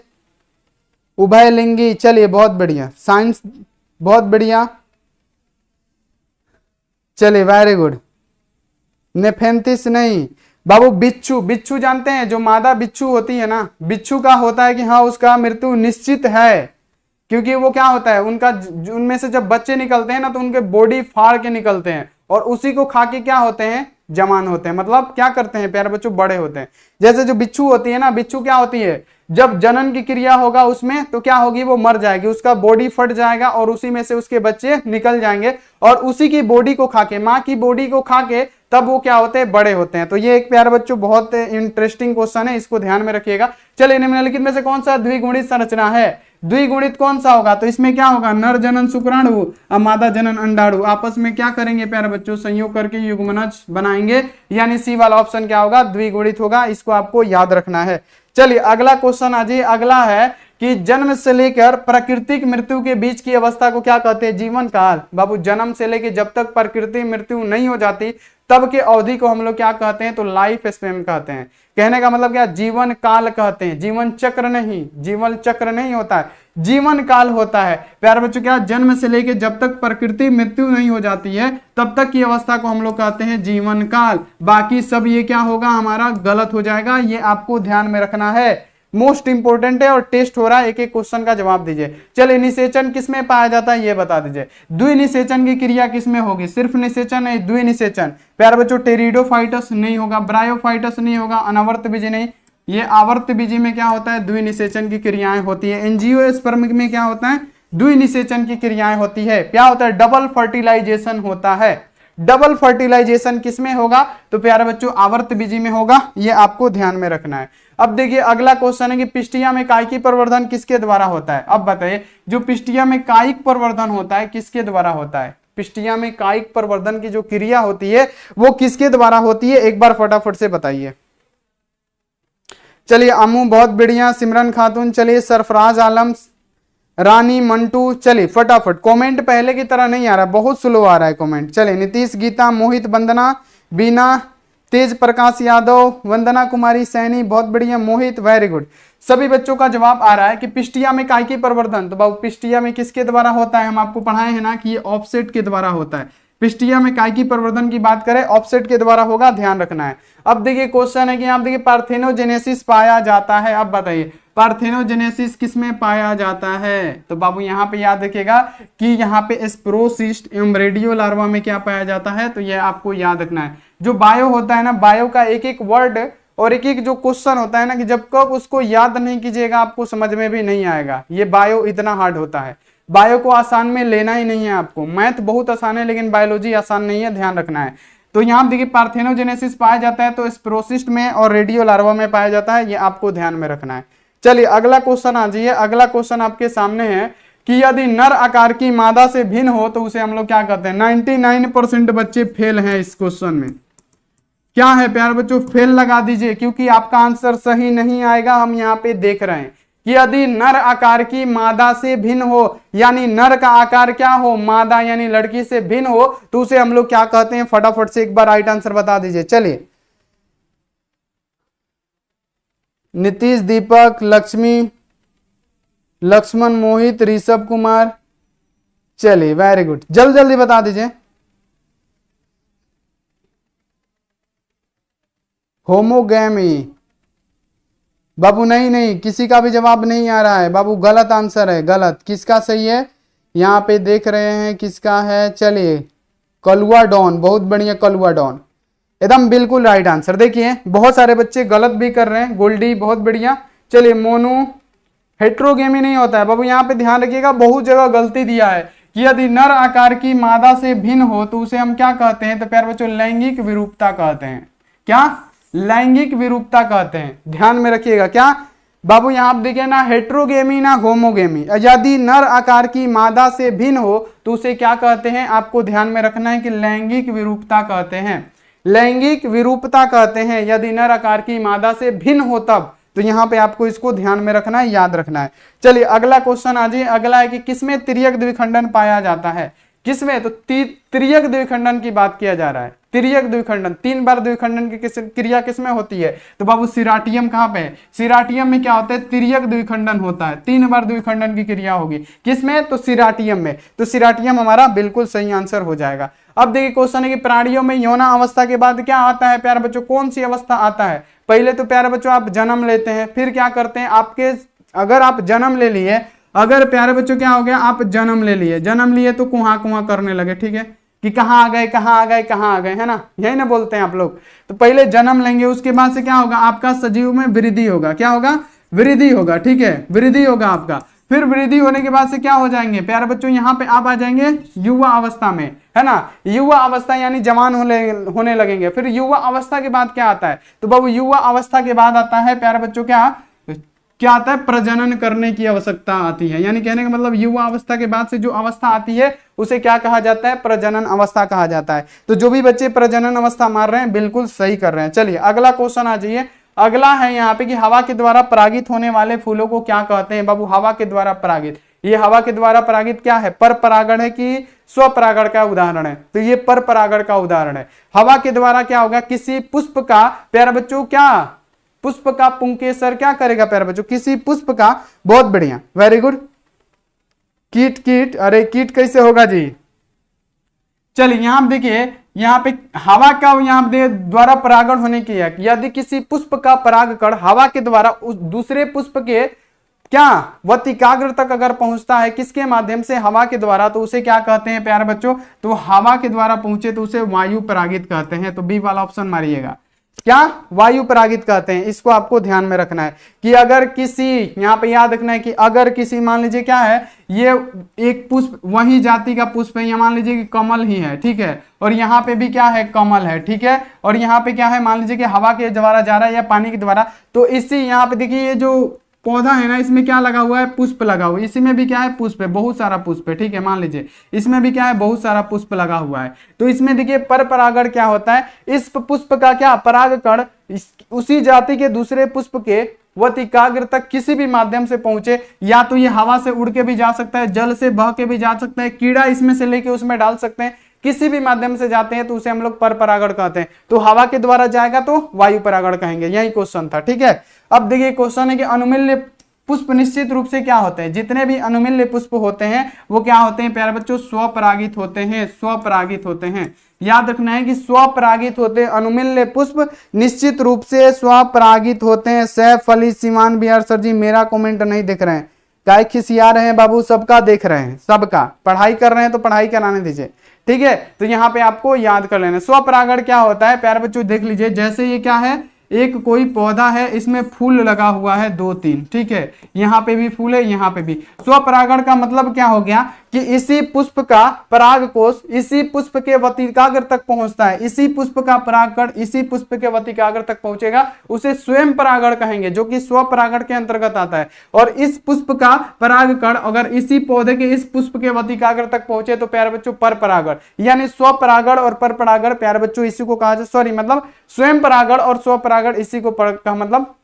उभयलिंगी। चलिए बहुत बढ़िया, साइंस बहुत बढ़िया, चलिए वेरी गुड। नेफेंथिस नहीं बाबू, बिच्छू जानते हैं, जो मादा बिच्छू होती है ना, बिच्छू का होता है कि हाँ उसका मृत्यु निश्चित है, क्योंकि वो क्या होता है उनका, उनमें से जब बच्चे निकलते हैं ना तो उनके बॉडी फाड़ के निकलते हैं और उसी को खा के क्या होते हैं, जवान होते हैं, मतलब क्या करते हैं प्यारे बच्चों, बड़े होते हैं। जैसे जो बिच्छू होती है ना, बिच्छू क्या होती है, जब जनन की क्रिया होगा उसमें तो क्या होगी, वो मर जाएगी, उसका बॉडी फट जाएगा और उसी में से उसके बच्चे निकल जाएंगे और उसी की बॉडी को खा के, माँ की बॉडी को खा के तब वो क्या होते हैं, बड़े होते हैं। तो ये एक प्यारे बच्चों बहुत इंटरेस्टिंग क्वेश्चन है, इसको ध्यान में रखिएगा। चलिए निम्नलिखित में से कौन सा द्विगुणित संरचना है, द्विगुणित कौन सा होगा, तो इसमें क्या होगा, नर जनन शुक्राणु और मादा जनन अंडाणु आपस में क्या करेंगे प्यारे बच्चों, संयोग करके युग्मनज बनाएंगे, यानी सी वाला ऑप्शन क्या होगा, द्विगुणित होगा, इसको आपको याद रखना है। चलिए अगला क्वेश्चन आ जाइए। अगला है कि जन्म से लेकर प्राकृतिक मृत्यु के बीच की अवस्था को क्या कहते हैं, जीवन काल। बाबू जन्म से लेकर जब तक प्राकृतिक मृत्यु नहीं हो जाती तब के अवधि को हम लोग क्या कहते हैं, तो लाइफ स्पैन कहते हैं। कहने का मतलब क्या, जीवन काल कहते हैं, जीवन चक्र नहीं, जीवन चक्र नहीं होता है, जीवन काल होता है प्यारे बच्चों। क्या, जन्म से लेकर जब तक प्राकृतिक मृत्यु नहीं हो जाती है तब तक की अवस्था को हम लोग कहते हैं जीवन काल। बाकी सब ये क्या होगा, हमारा गलत हो जाएगा, ये आपको ध्यान में रखना है। मोस्ट इंपोर्टेंट है और टेस्ट हो रहा है, एक एक क्वेश्चन का जवाब दीजिए। चलिए, निषेचन किसमें पाया जाता है ये बता दीजिए। द्विनिषेचन की क्रिया किसमें होगी? सिर्फ निषेचन है, द्विनिषेचन। प्यारे बच्चों, टेरिडोफाइटस नहीं होगा, ब्रायोफाइटस नहीं होगा, अनावर्त बीजी नहीं, ये आवर्त बीजी में क्या होता है? द्विनिषेचन की क्रियाएं होती है। एंजियोस्पर्म में क्या होता है? द्विनिषेचन की क्रियाएं होती है। क्या होता है? डबल फर्टिलाइजेशन होता है। डबल फर्टिलाइजेशन किसमें होगा? तो प्यारे बच्चों आवर्त बीजी में होगा, ये आपको ध्यान में रखना है। अब देखिए अगला क्वेश्चन है कि पिष्टिया में कायिकी प्रवर्धन किसके द्वारा होता है? अब बताइए, जो पिष्टिया में कायिक प्रवर्धन होता है किसके द्वारा होता है? पिष्टिया में कायिक प्रवर्धन की जो क्रिया होती है वो किसके द्वारा होती है? एक बार फटाफट से बताइए। चलिए, अमू बहुत बढ़िया, सिमरन खातून, चलिए सरफराज आलम, रानी, मंटू, चलिए फटाफट। कमेंट पहले की तरह नहीं आ रहा है, बहुत स्लो आ रहा है कमेंट। चलिए, नीतीश, गीता, मोहित, वंदना, बीना, तेज प्रकाश यादव, वंदना कुमारी सैनी, बहुत बढ़िया, मोहित, वेरी गुड। सभी बच्चों का जवाब आ रहा है कि पिष्टिया में कायिकी प्रवर्धन, तो बाबू पिष्टिया में किसके द्वारा होता है? हम आपको पढ़ाए हैं ना कि ये ऑफसेट के द्वारा होता है। पिष्टिया में कायिकी प्रवर्धन की बात करें ऑफसेट के द्वारा होगा, ध्यान रखना है। अब देखिए क्वेश्चन है कि आप देखिए पार्थेनोजेनेसिस पाया जाता है। अब बताइए पार्थेनोजेनेसिस किसमें पाया जाता है? तो बाबू यहाँ पे याद रखिएगा कि यहाँ पे स्प्रोसिस्ट एवं रेडियो लार्वा में क्या पाया जाता है, तो ये आपको याद रखना है। जो बायो होता है ना, बायो का एक एक वर्ड और एक एक जो क्वेश्चन होता है ना, कि जब कब उसको याद नहीं कीजिएगा आपको समझ में भी नहीं आएगा। ये बायो इतना हार्ड होता है, बायो को आसान में लेना ही नहीं है आपको। मैथ बहुत आसान है लेकिन बायोलॉजी आसान नहीं है, ध्यान रखना है। तो यहाँ देखिए पार्थेनोजेनेसिस पाया जाता है तो स्प्रोसिस्ट में और रेडियो लार्वा में पाया जाता है, ये आपको ध्यान में रखना है। चलिए अगला क्वेश्चन आ जाइए। अगला क्वेश्चन आपके सामने है कि यदि नर आकार की मादा से भिन्न हो तो उसे हम लोग क्या कहते हैं? 99% बच्चे फेल हैं इस क्वेश्चन में। क्या है प्यारे बच्चों? फेल लगा दीजिए क्योंकि आपका आंसर सही नहीं आएगा। हम यहाँ पे देख रहे हैं कि यदि नर आकार की मादा से भिन्न हो, यानी नर का आकार क्या हो? मादा यानी लड़की से भिन्न हो, तो उसे हम लोग क्या कहते हैं? फटाफट से एक बार राइट आंसर बता दीजिए। चलिए, नीतीश, दीपक, लक्ष्मी, लक्ष्मण, मोहित, ऋषभ कुमार, चलिए वेरी गुड, जल्दी जल्दी बता दीजिए। होमोगैमी। बाबू नहीं, किसी का भी जवाब नहीं आ रहा है बाबू, गलत आंसर है, गलत। किसका सही है? यहाँ पे देख रहे हैं किसका है। चलिए, कलुआ डॉन, बहुत बढ़िया, कलुआ डॉन एकदम बिल्कुल राइट आंसर। देखिए बहुत सारे बच्चे गलत भी कर रहे हैं। गोल्डी बहुत बढ़िया। चलिए, मोनू, हेट्रोगेमी नहीं होता है बाबू, यहाँ पे ध्यान रखिएगा, बहुत जगह गलती दिया है कि यदि नर आकार की मादा से भिन्न हो तो उसे हम क्या कहते हैं? तो प्यारे बच्चों लैंगिक विरूपता कहते हैं। क्या? लैंगिक विरूपता कहते हैं, ध्यान में रखिएगा। क्या बाबू? यहाँ आप देखिए ना हेट्रोगेमी ना होमोगेमी। यदि नर आकार की मादा से भिन्न हो तो उसे क्या कहते हैं? आपको ध्यान में रखना है कि लैंगिक विरूपता कहते हैं। लैंगिक विरूपता कहते हैं यदि नर आकार की मादा से भिन्न हो तब। तो यहाँ पे आपको इसको ध्यान में रखना है, याद रखना है। चलिए अगला क्वेश्चन आ जाइए। अगला है कि किसमें तिर्यक द्विखंडन पाया जाता है? किसमें? तो तिर्यक द्विखंडन की बात किया जा रहा है। तिर्यक द्विखंडन, 3 बार द्विखंडन की क्रिया किसमें होती है? तो बाबू सिराटियम कहाँ पे है? सिराटियम में क्या होता है? तिर्यक द्विखंडन होता है। 3 बार द्विखंडन की क्रिया होगी। किसमें? तो सिराटियम में। तो सिराटियम हमारा बिल्कुल सही आंसर हो जाएगा। अब देखिए क्वेश्चन है कि प्राणियों में यौना अवस्था के बाद क्या आता है प्यारे बच्चों? कौन सी अवस्था आता है? पहले तो प्यारे बच्चों आप जन्म लेते हैं, फिर क्या करते हैं? आपके अगर आप जन्म ले लिए, अगर प्यारे बच्चों क्या हो गया? आप जन्म ले लिए, जन्म लिए तो कुहा कुहा करने लगे, ठीक है, कि कहाँ आ गए, कहाँ आ गए, कहाँ आ गए, है ना, यही ना बोलते हैं आप लोग। तो पहले जन्म लेंगे, उसके बाद से क्या होगा? आपका सजीव में वृद्धि होगा। क्या होगा? वृद्धि होगा, ठीक है, वृद्धि होगा आपका। फिर वृद्धि होने के बाद से क्या हो जाएंगे प्यारे बच्चों? यहाँ पे आप आ जाएंगे युवा अवस्था में, है ना। युवा अवस्था यानी जवान होने लगेंगे। फिर युवा अवस्था के बाद क्या आता है? तो बाबू युवा अवस्था के बाद आता है प्यारे बच्चों क्या आता है? प्रजनन करने की आवश्यकता आती है। यानी कहने का मतलब युवा अवस्था के बाद से जो अवस्था आती है उसे क्या कहा जाता है? प्रजनन अवस्था कहा जाता है। तो जो भी बच्चे प्रजनन अवस्था मार रहे हैं बिल्कुल सही कर रहे हैं। चलिए अगला क्वेश्चन आ जाइए। अगला है यहाँ पे कि हवा के द्वारा परागित होने वाले फूलों को क्या कहते हैं? बाबू हवा के द्वारा परागित, ये हवा के द्वारा परागित क्या है? पर परागण है कि स्वपरागण का उदाहरण है? तो ये पर परागण का उदाहरण है। हवा के द्वारा क्या होगा? किसी पुष्प का प्यारे बच्चों क्या? पुष्प का पुंकेसर क्या करेगा प्यारे बच्चों? किसी पुष्प का, बहुत बढ़िया, वेरी गुड। कीट, अरे कीट कैसे होगा जी? चलिए यहां देखिए यहाँ पे हवा का यहाँ पे द्वारा परागण होने की है। यदि किसी पुष्प का परागकण हवा के द्वारा उस दूसरे पुष्प के क्या वतिकाग्र तक अगर पहुंचता है, किसके माध्यम से, हवा के द्वारा, तो उसे क्या कहते हैं प्यारे बच्चों, तो हवा के द्वारा पहुंचे तो उसे वायु परागित कहते हैं। तो बी वाला ऑप्शन मारिएगा, क्या वायु परागित कहते हैं। इसको आपको ध्यान में रखना है कि अगर किसी, यहाँ पे याद रखना है कि अगर किसी, मान लीजिए क्या है, ये एक पुष्प वही जाति का पुष्प है, या मान लीजिए कि कमल ही है, ठीक है, और यहाँ पे भी क्या है, कमल है, ठीक है, और यहाँ पे क्या है, मान लीजिए कि हवा के द्वारा जा रहा है या पानी के द्वारा, तो इसी यहाँ पे देखिए ये जो पौधा है ना, इसमें क्या लगा हुआ है, पुष्प लगा हुआ है, इसी में भी क्या है, पुष्प है, बहुत सारा पुष्प है, ठीक है, मान लीजिए इसमें भी क्या है, बहुत सारा पुष्प लगा हुआ है। तो इसमें देखिए पर परागण क्या होता है, इस पुष्प का क्या परागकण उसी जाति के दूसरे पुष्प के वतिकाग्र तक किसी भी माध्यम से पहुंचे, या तो ये हवा से उड़ के भी जा सकता है, जल से बह के भी जा सकता है, कीड़ा इसमें से लेके उसमें डाल सकते हैं, किसी भी माध्यम से जाते हैं तो उसे हम लोग पर परागण कहते हैं। तो हवा के द्वारा जाएगा तो वायु परागण कहेंगे। यही क्वेश्चन था, ठीक है। अब देखिए क्वेश्चन है कि अनुमिल्य पुष्प निश्चित रूप से क्या होते हैं, जितने भी अनुमिल्य पुष्प होते हैं वो क्या होते हैं प्यारे बच्चों, स्वपरागित होते हैं, स्वपरागित होते हैं। याद रखना है कि स्वपरागित होते हैं अनुमिल्य पुष्प, निश्चित रूप से स्वपरागित होते हैं। सैफ अली सीमान बिहार सर जी मेरा कमेंट नहीं देख रहे हैं, काय खिसिया रहे हैं बाबू, सबका देख रहे हैं, सबका पढ़ाई कर रहे हैं तो पढ़ाई कराने दीजिए, ठीक है। तो यहाँ पे आपको याद कर लेना स्वपरागण क्या होता है प्यारे बच्चों, देख लीजिए जैसे ये क्या है, एक कोई पौधा है, इसमें फूल लगा हुआ है 2-3, ठीक है, यहाँ पे भी फूल है, यहाँ पे भी। स्वपरागण का मतलब क्या हो गया कि इसी पुष्प का परागकोश इसी पुष्प के वतिकाग्र तक पहुंचता है, इसी पुष्प का परागकण इसी पुष्प के वतिकाग्र तक पहुंचेगा, उसे स्वयं परागण कहेंगे, जो कि स्वपरागण के अंतर्गत आता है। और इस पुष्प का परागकण अगर इसी पौधे के इस पुष्प के वतिकाग्र तक पहुंचे तो प्यारे बच्चों पर परागण, यानी स्वपरागण और पर परागण प्यारे बच्चों इसी को कहा जाए, सॉरी मतलब स्वयं परागण और स्वपरागण इसी को मतलब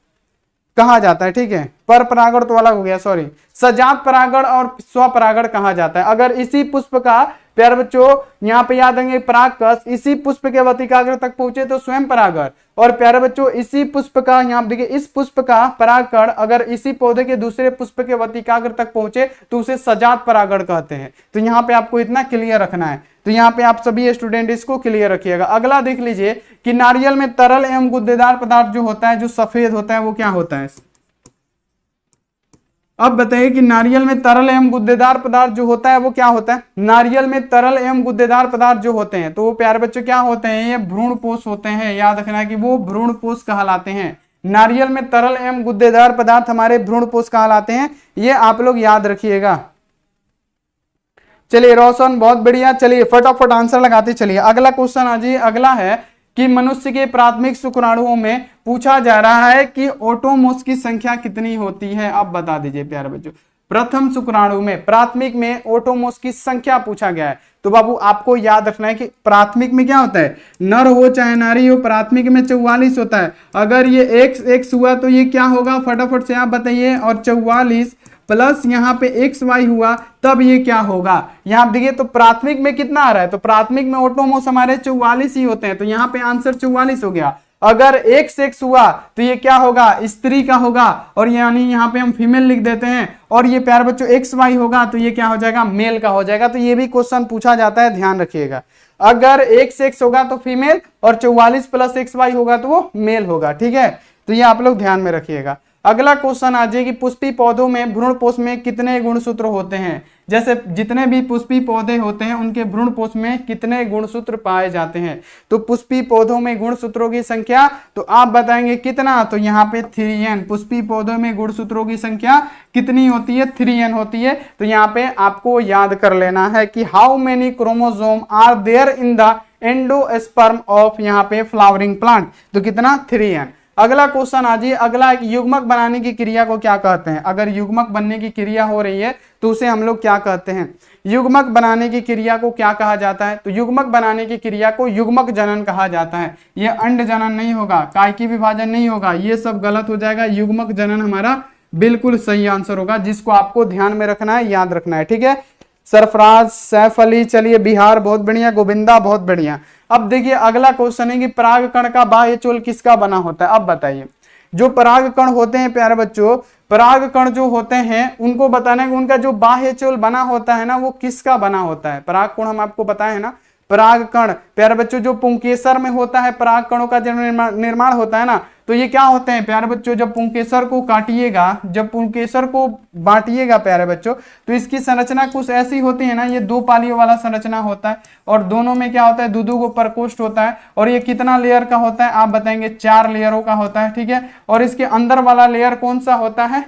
कहा जाता है, ठीक है। पर परागण तो अलग हो गया, सॉरी, सजात परागण और स्वपरागण कहा जाता है। अगर इसी पुष्प का प्यारे बच्चों यहाँ पे याद रखेंगे परागकश इसी पुष्प के वतिकाग्र तक पहुंचे तो स्वयं परागण, और प्यारे बच्चों इसी पुष्प का यहाँ देखिए इस पुष्प का परागकण अगर इसी पौधे के दूसरे पुष्प के वतिकाग्र तक पहुंचे तो उसे सजात परागण कहते हैं। तो यहाँ पे आपको इतना क्लियर रखना है, तो यहाँ पे आप सभी स्टूडेंट इसको क्लियर रखिएगा। अगला देख लीजिए कि नारियल में तरल एवं गुद्देदार पदार्थ जो होता है, जो सफेद होता है वो क्या होता है। अब बताइए कि नारियल में तरल एवं गुद्देदार पदार्थ जो होता है वो क्या होता है। नारियल में तरल एवं गुद्देदार पदार्थ जो होते हैं तो वो प्यारे बच्चों क्या होते हैं, ये भ्रूणपोष होते हैं। याद रखना है कि वो भ्रूणपोष कहलाते हैं। नारियल में तरल एवं गुद्देदार पदार्थ हमारे भ्रूणपोष कहलाते हैं, ये आप लोग याद रखिएगा। चलिए रोशन बहुत बढ़िया, चलिए फटाफट आंसर लगाते चलिए। अगला क्वेश्चन आ जाइए। अगला है कि मनुष्य के प्राथमिक शुक्राणुओं में पूछा जा रहा है कि ओटोमोस की संख्या कितनी होती है। अब बता दीजिए प्यारे बच्चों, प्रथम शुक्राणु में प्राथमिक में ओटोमोस की संख्या पूछा गया है। तो बाबू आपको याद रखना है कि प्राथमिक में क्या होता है, नर हो चाहे नारी हो, प्राथमिक में 44 होता है। अगर ये x हुआ तो ये क्या होगा, फटाफट से आप बताइए। और 44 प्लस यहाँ पे XY हुआ तब ये क्या होगा। यहाँ देखिए तो प्राथमिक में कितना आ रहा है, तो प्राथमिक में ओटोमोस हमारे 44 ही होते हैं, तो यहाँ पे आंसर 44 हो गया। अगर XX हुआ तो ये क्या होगा, स्त्री का होगा, और यानी यहाँ पे हम फीमेल लिख देते हैं। और ये प्यारे बच्चों XY होगा तो ये क्या हो जाएगा, मेल का हो जाएगा। तो ये भी क्वेश्चन पूछा जाता है, ध्यान रखिएगा। अगर XX होगा तो फीमेल और 44 प्लस XY होगा तो वो मेल होगा, ठीक है। तो ये आप लोग ध्यान में रखिएगा। अगला क्वेश्चन आ जाए कि पुष्पी पौधों में भ्रूणपोष में कितने गुणसूत्र होते हैं। जैसे जितने भी पुष्पी पौधे होते हैं उनके भ्रूणपोष में कितने गुणसूत्र पाए जाते हैं। तो पुष्पी पौधों में गुणसूत्रों की संख्या तो आप बताएंगे कितना, तो यहाँ पे 3n। पुष्पी पौधों में गुणसूत्रों की संख्या कितनी होती है, 3n होती है। तो यहाँ पे आपको याद कर लेना है कि how many chromosome are there in the endosperm of यहाँ पे फ्लावरिंग प्लांट, तो कितना, 3n। अगला क्वेश्चन आ जाइए। अगला एक युग्मक बनाने की क्रिया को क्या कहते हैं। अगर युग्मक बनने की क्रिया हो रही है तो उसे हम लोग क्या कहते हैं, युग्मक बनाने की क्रिया को क्या कहा जाता है। तो युग्मक बनाने की क्रिया को युग्मक जनन कहा जाता है। ये अंड जनन नहीं होगा, कायकी विभाजन नहीं होगा, ये सब गलत हो जाएगा। युग्मक जनन हमारा बिल्कुल सही आंसर होगा, जिसको आपको ध्यान में रखना है, याद रखना है, ठीक है। सरफराज, सैफ अली, चलिए बिहार बहुत बढ़िया, गोविंदा बहुत बढ़िया। अब देखिए अगला क्वेश्चन है कि परागकण का बाह्य चोल किसका बना होता है। अब बताइए, जो परागकण होते हैं प्यारे बच्चों, परागकण जो होते हैं उनको बताना है कि उनका जो बाह्य चोल बना होता है ना वो किसका बना होता है। परागकण हम आपको बताए हैं ना, परागकण। प्यारे बच्चों जो पुंकेसर में होता है परागकणों का जब निर्माण होता है ना, तो ये क्या होते हैं प्यारे बच्चों, जब पुंकेसर को काटिएगा, जब पुंकेसर को बांटिएगा प्यारे बच्चों, तो इसकी संरचना कुछ ऐसी होती है ना, ये 2 पालियों वाला संरचना होता है और दोनों में क्या होता है, दो को प्रकोष्ठ होता है। और ये कितना लेयर का होता है आप बताएंगे, 4 लेयरों का होता है, ठीक है। और इसके अंदर वाला लेयर कौन सा होता है,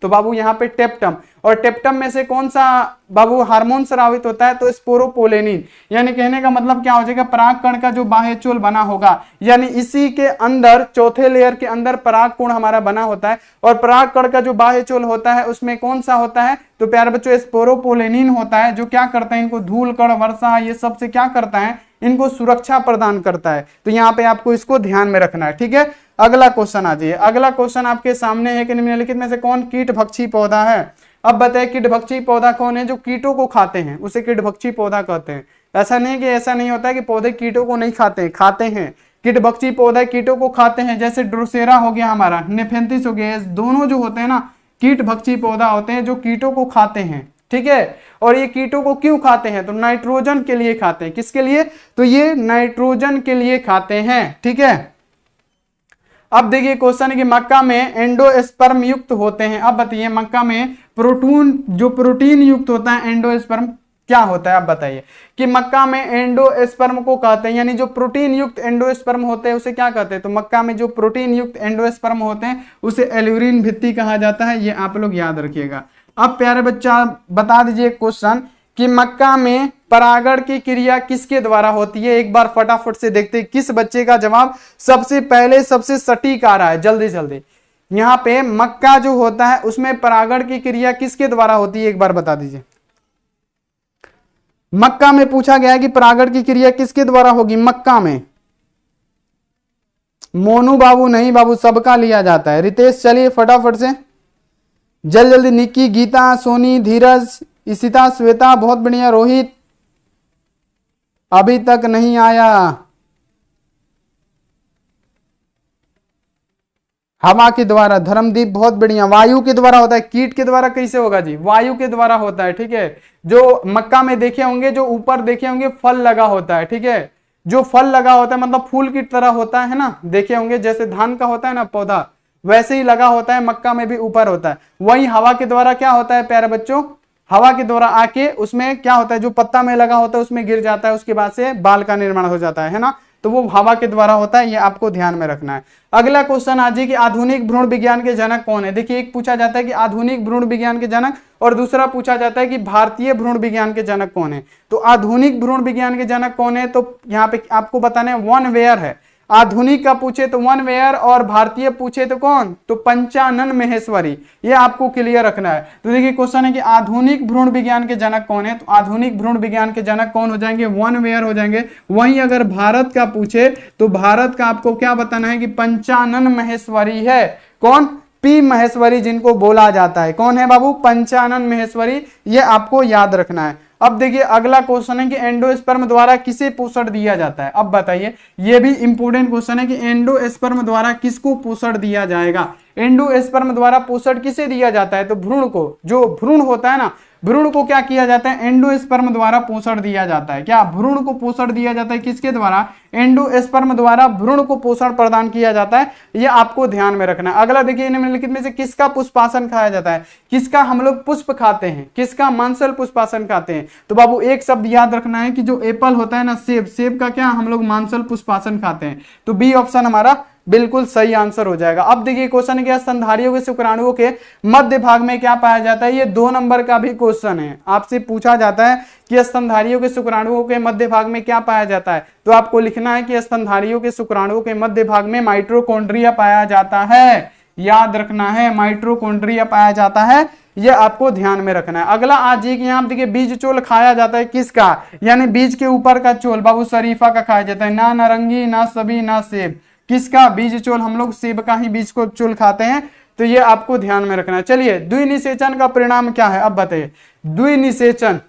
तो बाबू यहाँ पे टेप्टम, और टेप्टम में से कौन सा बाबू हार्मोन स्रावित होता है, तो स्पोरोपोलेनिन। यानी कहने का मतलब क्या हो जाएगा, परागकण का जो बाह्य चोल बना होगा, यानी इसी के अंदर चौथे लेयर के अंदर परागकण हमारा बना होता है, और परागकण का जो बाह्य चोल होता है उसमें कौन सा होता है, तो प्यारे बच्चों स्पोरोपोलेनिन होता है, जो क्या करता है, इनको धूल कण वर्षा ये सब से क्या करता है, इनको सुरक्षा प्रदान करता है। तो यहाँ पे आपको इसको ध्यान में रखना है, ठीक है। अगला क्वेश्चन आ जाइए। अगला क्वेश्चन आपके सामने है कि निम्नलिखित में से कौन कीटभक्षी पौधा है। अब बताइए कीटभक्षी पौधा कौन है, जो कीटों को खाते हैं उसे कीटभक्षी पौधा कहते हैं। ऐसा नहीं होता है कि पौधे कीटों को नहीं खाते, खाते हैं। कीटभक्षी पौधे कीटों को खाते हैं, जैसे ड्रोसेरा हो गया हमारा, नेफेंथिस हो गया, दोनों जो होते हैं ना कीटभक्षी पौधा होते हैं जो कीटों को खाते हैं, ठीक है। और ये कीटों को क्यों खाते हैं, तो नाइट्रोजन के लिए खाते हैं। किसके लिए, तो ये नाइट्रोजन के लिए खाते हैं, ठीक है। अब देखिए क्वेश्चन है कि मक्का में एंडोस्पर्म युक्त होते हैं। अब बताइए मक्का में प्रोटीन युक्त होता है एंडोस्पर्म क्या होता है, आप बताइए कि मक्का में एंडोस्पर्म को कहते हैं, यानी जो प्रोटीन युक्त एंडोस्पर्म होते हैं उसे क्या कहते हैं, तो मक्का में जो प्रोटीन युक्त एंडोस्पर्म होते हैं उसे एल्यूरिन भित्ति कहा जाता है। ये आप लोग याद रखिएगा। अब प्यारे बच्चा बता दीजिए क्वेश्चन कि मक्का में परागण की क्रिया किसके द्वारा होती है। एक बार फटाफट से देखते हैं किस बच्चे का जवाब सबसे पहले सबसे सटीक आ रहा है, जल्दी जल्दी। यहाँ पे मक्का जो होता है उसमें परागण की क्रिया किसके द्वारा होती है, एक बार बता दीजिए। मक्का में पूछा गया है कि परागण की क्रिया किसके द्वारा होगी मक्का में। मोनू बाबू नहीं बाबू, सबका लिया जाता है। रितेश चलिए फटाफट से जल्दी जल्दी। निक्की, गीता, सोनी, धीरज, इशिता, श्वेता, बहुत बढ़िया। रोहित अभी तक नहीं आया। हवा के द्वारा, धर्मदीप बहुत बढ़िया। वायु के द्वारा होता है, कीट के द्वारा कैसे होगा जी, वायु के द्वारा होता है, ठीक है। जो मक्का में देखे होंगे, जो ऊपर देखे होंगे फल लगा होता है, ठीक है। जो फल लगा होता है मतलब फूल की तरह होता है ना, देखे होंगे जैसे धान का होता है ना पौधा, वैसे ही लगा होता है, मक्का में भी ऊपर होता है। वही हवा के द्वारा क्या होता है प्यारे बच्चों, हवा के द्वारा आके उसमें क्या होता है, जो पत्ता में लगा होता है उसमें गिर जाता है, उसके बाद से बाल का निर्माण हो जाता है ना, तो वो हवा के द्वारा होता है। ये आपको ध्यान में रखना है। अगला क्वेश्चन आज कि आधुनिक भ्रूण विज्ञान के जनक कौन है। देखिए एक पूछा जाता है कि आधुनिक भ्रूण विज्ञान के जनक, और दूसरा पूछा जाता है कि भारतीय भ्रूण विज्ञान के जनक कौन है। तो आधुनिक भ्रूण विज्ञान के जनक कौन है, तो यहाँ पे आपको बताना है वन वेयर है। आधुनिक का पूछे तो वन वेयर, और भारतीय पूछे तो कौन, तो पंचानन महेश्वरी। ये आपको क्लियर रखना है। तो देखिए क्वेश्चन है कि आधुनिक भ्रूण विज्ञान के जनक कौन है, तो आधुनिक भ्रूण विज्ञान के जनक कौन हो जाएंगे, वन वेयर हो जाएंगे। वहीं अगर भारत का पूछे तो भारत का आपको क्या बताना है कि पंचानन महेश्वरी है। कौन, पी महेश्वरी जिनको बोला जाता है। कौन है बाबू, पंचानन महेश्वरी। ये आपको याद रखना है। अब देखिए अगला क्वेश्चन है कि एंडोस्पर्म द्वारा किसे पोषण दिया जाता है। अब बताइए, ये भी इंपोर्टेंट क्वेश्चन है कि एंडोस्पर्म द्वारा किसको पोषण दिया जाएगा। एंडोस्पर्म द्वारा पोषण किसे दिया जाता है, तो भ्रूण को। जो भ्रूण होता है ना, भ्रूण को क्या किया जाता है, एंडोस्पर्म द्वारा पोषण दिया जाता है। क्या, भ्रूण को पोषण दिया जाता है किसके द्वारा, एंडोस्पर्म द्वारा भ्रूण को पोषण प्रदान किया जाता है। ये आपको ध्यान में रखना है। अगला देखिए निम्नलिखित में से किसका पुष्पासन खाया जाता है। किसका हम लोग पुष्प खाते हैं, किसका मांसल पुष्पासन खाते हैं। तो बाबू एक शब्द याद रखना है कि जो एप्पल होता है ना, सेब, सेब का क्या हम लोग मांसल पुष्पासन खाते हैं। तो बी ऑप्शन हमारा बिल्कुल सही आंसर हो जाएगा। अब देखिए क्वेश्चन है कि स्तनधारियों के शुक्राणुओं के मध्य भाग में क्या पाया जाता है। ये 2 नंबर का भी क्वेश्चन है, आपसे पूछा जाता है कि स्तनधारियों के शुक्राणुओं के मध्य भाग में क्या पाया जाता है। तो आपको लिखना है कि स्तनधारियों के शुक्राणुओं के मध्य भाग में माइटोकॉन्ड्रिया पाया जाता है। याद रखना है, माइटोकॉन्ड्रिया पाया जाता है। ये आपको ध्यान में रखना है। अगला आज एक यहाँ देखिए बीज चोल खाया जाता है किसका, यानी बीज के ऊपर का चोल बाबू शरीफा का खाया जाता है। ना नारंगी, ना सभी, ना सेब। किसका, बीज चोल, हम लोग सेब का ही बीज को चोल खाते हैं। तो ये आपको ध्यान में रखना है। चलिए द्विनिषेचन का परिणाम क्या है, अब बताइए। द्विनिषेचन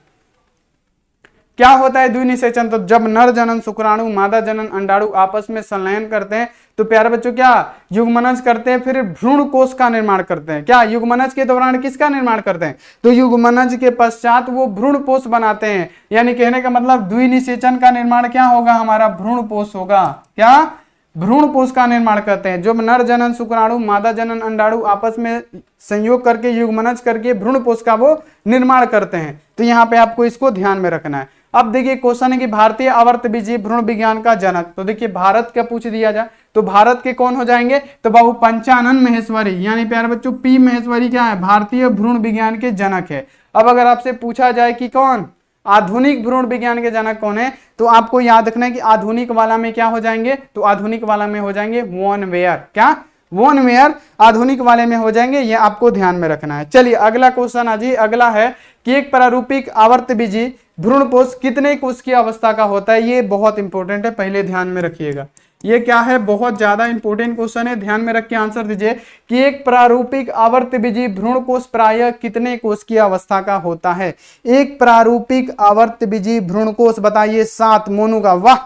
क्या होता है द्विनिषेचन? तो जब नर जनन शुक्राणु मादा जनन अंडाणु आपस में संलयन करते हैं तो प्यारे बच्चों क्या युग्मनज करते हैं, फिर भ्रूण कोश का निर्माण करते हैं। क्या युग्मनज के दौरान किसका निर्माण करते हैं? तो युग्मनज के पश्चात वो भ्रूण पोष बनाते हैं। यानी कहने का मतलब द्विनिषेचन का निर्माण क्या होगा? हमारा भ्रूण पोष होगा। क्या? भ्रूण पोष का निर्माण करते हैं। जब नर जनन शुक्राणु मादा जनन अंडाणु आपस में संयोग करके युग्मनज करके भ्रूण पोष का वो निर्माण करते हैं। तो यहाँ पे आपको इसको ध्यान में रखना है। अब देखिए क्वेश्चन है कि भारतीय आवर्तबीजी भ्रूण विज्ञान का जनक, तो देखिए भारत का पूछ दिया जाए तो भारत के कौन हो जाएंगे? तो बाबू पंचानन महेश्वरी, यानी प्यारे बच्चों पी महेश्वरी क्या है? भारतीय भ्रूण विज्ञान के जनक है। अब अगर आपसे पूछा जाए कि कौन आधुनिक भ्रूण विज्ञान के जनक कौन है, तो आपको याद रखना है कि आधुनिक वाला में क्या हो जाएंगे? तो आधुनिक वाला में हो जाएंगे वॉन वेयर। क्या? वॉन वेयर आधुनिक वाले में हो जाएंगे, ये आपको ध्यान में रखना है। चलिए अगला क्वेश्चन आ जी, अगला है कि एक प्रारूपिक आवर्तबीजी भ्रूण पोष कितने कोष की अवस्था का होता है? ये बहुत इंपॉर्टेंट है, पहले ध्यान में रखिएगा। ये क्या है? बहुत ज्यादा इंपॉर्टेंट क्वेश्चन है, ध्यान में रख के आंसर दीजिए कि एक प्रारूपिक आवर्तबीजी भ्रूण कोष प्रायः कितने कोष की अवस्था का होता है? एक प्रारूपिक आवर्तबीजी भ्रूण कोष बताइए। 7 मोनू का, वाह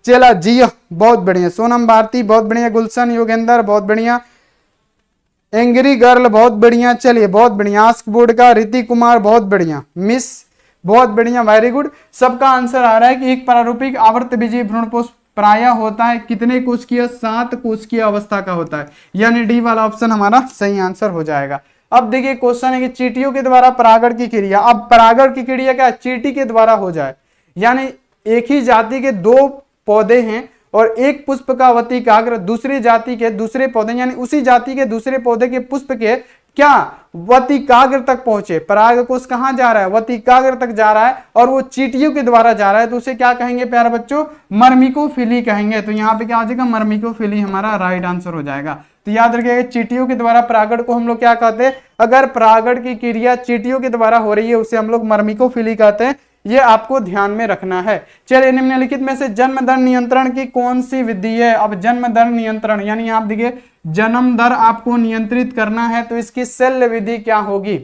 चला जी, बहुत बढ़िया। सोनम भारती बहुत बढ़िया, गुलशन योगेंद्र बहुत बढ़िया, एंग्री गर्ल बहुत बढ़िया, चलिए बहुत बढ़िया, आस्क बोर्ड का ऋतिक कुमार बहुत बढ़िया, मिस बहुत बढ़िया, वेरी गुड। सबका आंसर आ रहा है कि एक प्रारूपिक आवर्तबीजी भ्रूण कोष प्रायः होता है कितने कोष की? 7 कोष की अवस्था का होता है, यानी डी वाला ऑप्शन हमारा सही आंसर हो जाएगा। अब देखिए क्वेश्चन है कि चींटियों के द्वारा परागण की क्रिया, अब परागण की क्रिया क्या चींटी के द्वारा हो जाए, यानी एक ही जाति के 2 पौधे हैं और एक पुष्प का वतिकाग्र दूसरी जाति के दूसरे पौधे, यानी उसी जाति के दूसरे पौधे के पुष्प के क्या वतिकाग्र तक पहुंचे। पराग कोष कहां जा रहा है? वतिकाग्र तक जा रहा है और वो चींटियों के द्वारा जा रहा है, तो उसे क्या कहेंगे प्यारे बच्चों? मर्मिकोफिली कहेंगे। तो यहाँ पे क्या हो जाएगा? मर्मिकोफिली हमारा राइट आंसर हो जाएगा। तो याद रखिएगा चींटियों के द्वारा परागण को हम लोग क्या कहते हैं? अगर परागण की क्रिया चींटियों के द्वारा हो रही है उसे हम लोग मर्मिकोफिली कहते हैं, ये आपको ध्यान में रखना है। चलिए निम्नलिखित में से जन्म दर नियंत्रण की कौन सी विधि है? अब जन्म दर नियंत्रण यानी आप देखिए जन्म दर आपको नियंत्रित करना है तो इसकी शल्य विधि क्या होगी?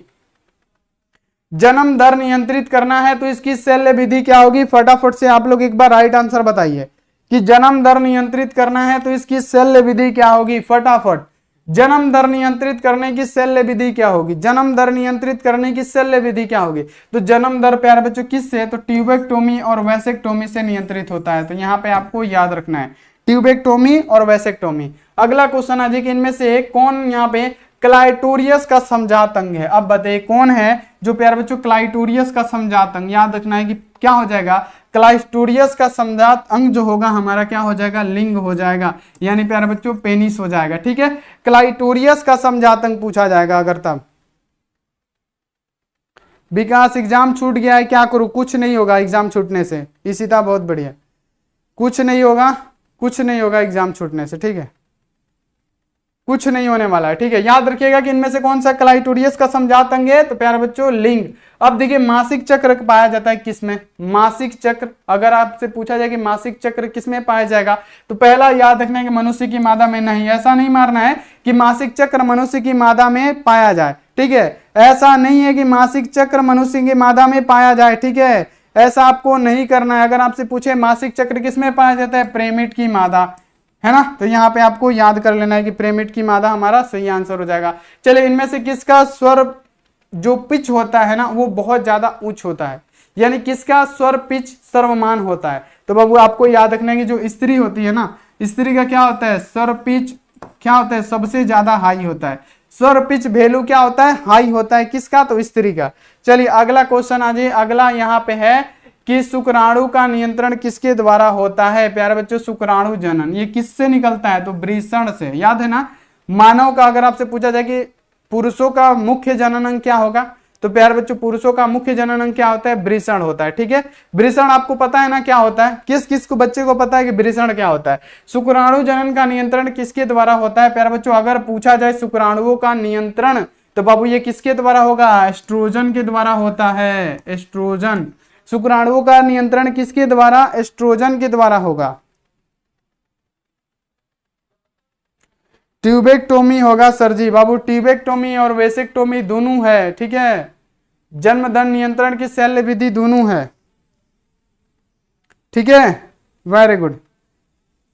जन्म दर नियंत्रित करना है तो इसकी शल्य विधि क्या होगी? फटाफट से आप लोग एक बार राइट आंसर बताइए कि जन्म दर नियंत्रित करना है तो इसकी शल्य विधि क्या होगी? फटाफट जन्म दर नियंत्रित करने की शल्य विधि क्या होगी? जन्म दर नियंत्रित करने की शल्य विधि क्या होगी? तो जन्म दर प्यारे बच्चों किससे? तो ट्यूबेक्टोमी और वैसेक्टोमी से नियंत्रित होता है। तो यहाँ पे आपको याद रखना है ट्यूबेक्टोमी और वैसेक्टोमी। अगला क्वेश्चन आ जाए कि इनमें से कौन यहाँ पे क्लाइटोरियस का समजात अंग है? अब बताइए कौन है जो प्यारे बच्चों क्लाइटोरियस का समजात अंग? याद रखना है कि क्या हो जाएगा? क्लाइटोरियस का समजात अंग जो होगा हमारा क्या हो जाएगा? लिंग हो जाएगा, यानी प्यारे बच्चों पेनिस हो जाएगा। ठीक है, क्लाइटोरियस का समजात अंग पूछा जाएगा अगर तब। विकास एग्जाम छूट गया है, क्या करूं? कुछ नहीं होगा एग्जाम छूटने से। इसी तरह बहुत बढ़िया, कुछ नहीं होगा, कुछ नहीं होगा एग्जाम छूटने से। ठीक है, कुछ नहीं होने वाला है। ठीक है, याद रखिएगा कि इनमें से कौन सा क्लाइटोरियस का समजात अंग है? तो प्यारे बच्चों लिंग। अब देखिए मासिक चक्र पाया जाता है किसमें? मासिक चक्र अगर आपसे पूछा जाए कि मासिक चक्र किसमें पाया जाएगा तो पहला याद रखना है कि मनुष्य की मादा में नहीं, ऐसा नहीं मारना है कि मासिक चक्र मनुष्य की मादा में पाया जाए। ठीक है, ऐसा नहीं है कि मासिक चक्र मनुष्य की मादा में पाया जाए। ठीक है, ऐसा आपको नहीं करना है। अगर आपसे पूछे मासिक चक्र किसमें पाया जाता है? प्रेमिट की मादा, है ना? तो यहाँ पे आपको याद कर लेना है कि प्रेमिट की मादा हमारा सही आंसर हो जाएगा। चलिए इनमें से किसका स्वर जो पिच होता है ना वो बहुत ज्यादा उच्च होता है, यानी किसका स्वर पिच सर्वमान होता है? तो बाबू आपको याद रखना है कि जो स्त्री होती है ना, स्त्री का क्या होता है? स्वर पिच क्या होता है? सबसे ज्यादा हाई होता है। स्वर पिच वैल्यू क्या होता है? हाई होता है। किसका? तो स्त्री का। चलिए अगला क्वेश्चन आ जाए। अगला यहाँ पे है कि शुक्राणु का नियंत्रण किसके द्वारा होता है? प्यारे बच्चों शुक्राणु जनन ये किससे निकलता है? तो वृषण से। याद है ना? मानव का अगर आपसे पूछा जाए कि पुरुषों का मुख्य जनन अंग क्या होगा तो प्यारे बच्चों पुरुषों का मुख्य जनन अंग क्या होता है? वृषण होता है। ठीक है, वृषण आपको पता है ना क्या होता है? किस किस को बच्चे को पता है कि वृषण क्या होता है? शुक्राणु जनन का नियंत्रण किसके द्वारा होता है? प्यारे बच्चों अगर पूछा जाए शुक्राणुओं का नियंत्रण तो बाबू ये किसके द्वारा होगा? एस्ट्रोजन के द्वारा होता है। एस्ट्रोजन। शुक्राणुओं का नियंत्रण किसके द्वारा? एस्ट्रोजन के द्वारा होगा। ट्यूबेक्टोमी होगा सर जी। बाबू ट्यूबेक्टोमी और वेसेक्टोमी दोनों है। ठीक है, जन्म दर नियंत्रण की शल्य विधि दोनों है। ठीक है, वेरी गुड।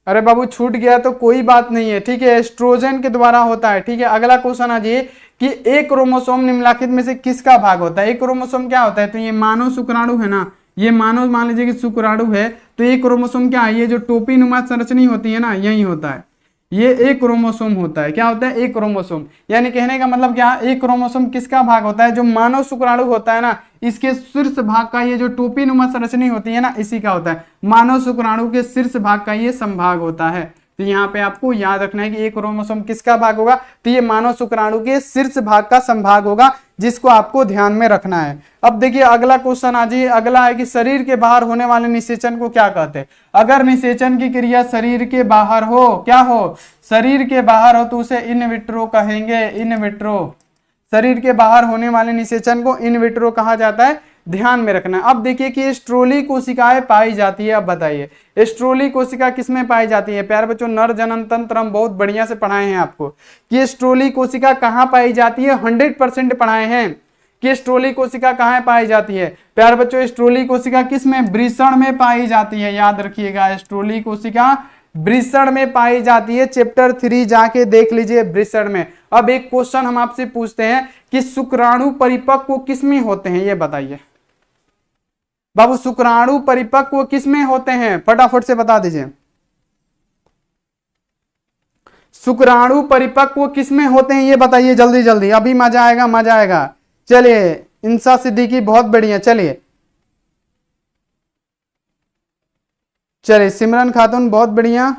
अरे बाबू छूट गया तो कोई बात नहीं है, ठीक है, एस्ट्रोजन के द्वारा होता है। ठीक है, अगला क्वेश्चन आ जाइए कि एक क्रोमोसोम निम्नलिखित में से किसका भाग होता है। एक क्रोमोसोम क्या होता है, तो ये मानव शुक्राणु है ना, ये मानव मान लीजिए कि शुक्राणु है, तो ये क्रोमोसोम क्या है, ये जो टोपी नुमा संरचना होती है ना, यही होता है, ये एक क्रोमोसोम होता है। क्या होता है, एक क्रोमोसोम। यानी कहने का मतलब क्या, एक क्रोमोसोम किसका भाग होता है, जो मानव शुक्राणु होता है ना, इसके शीर्ष भाग का ये जो टोपी नुमा संरचना होती है ना, इसी का होता है। मानव शुक्राणु के शीर्ष भाग का ये संभाग होता है। तो यहाँ पे आपको याद रखना है कि एक क्रोमोसोम किसका भाग होगा, तो ये मानव शुक्राणु के शीर्ष भाग का संभाग होगा, जिसको आपको ध्यान में रखना है। अब देखिए अगला क्वेश्चन आ जाइए, अगला है कि शरीर के बाहर होने वाले निषेचन को क्या कहते हैं। अगर निषेचन की क्रिया शरीर के बाहर हो, क्या हो, शरीर के बाहर हो, तो उसे इन विट्रो कहेंगे, इन विट्रो। शरीर के बाहर होने वाले निषेचन को इन विट्रो कहा जाता है, ध्यान में रखना। अब देखिए कि स्ट्रोली कोशिकाएं पाई जाती है। अब बताइए स्ट्रोली कोशिका किसमें पाई जाती है। प्यारे बच्चों, नर जनन तंत्र हम बहुत बढ़िया से पढ़ाए हैं आपको कि स्ट्रोली कोशिका कहाँ पाई जाती है, 100% पढ़ाए हैं कि स्ट्रोली कोशिका कहाँ पाई जाती है। प्यारे बच्चों, स्ट्रोली कोशिका किसमें, वृषण में पाई जाती है। याद रखिएगा, स्ट्रोली कोशिका वृषण में पाई जाती है। चैप्टर 3 जाके देख लीजिए, वृषण में। अब एक क्वेश्चन हम आपसे पूछते हैं कि शुक्राणु परिपक्व किसमें होते हैं, ये बताइए बाबू। शुक्राणु परिपक्व किसमें होते हैं, फटाफट से बता दीजिए। शुक्राणु परिपक्व किसमें होते हैं, ये बताइए जल्दी जल्दी, अभी मजा आएगा, मजा आएगा। चलिए इंसा सिद्दीकी बहुत बढ़िया। चलिए चलिए सिमरन खातून बहुत बढ़िया।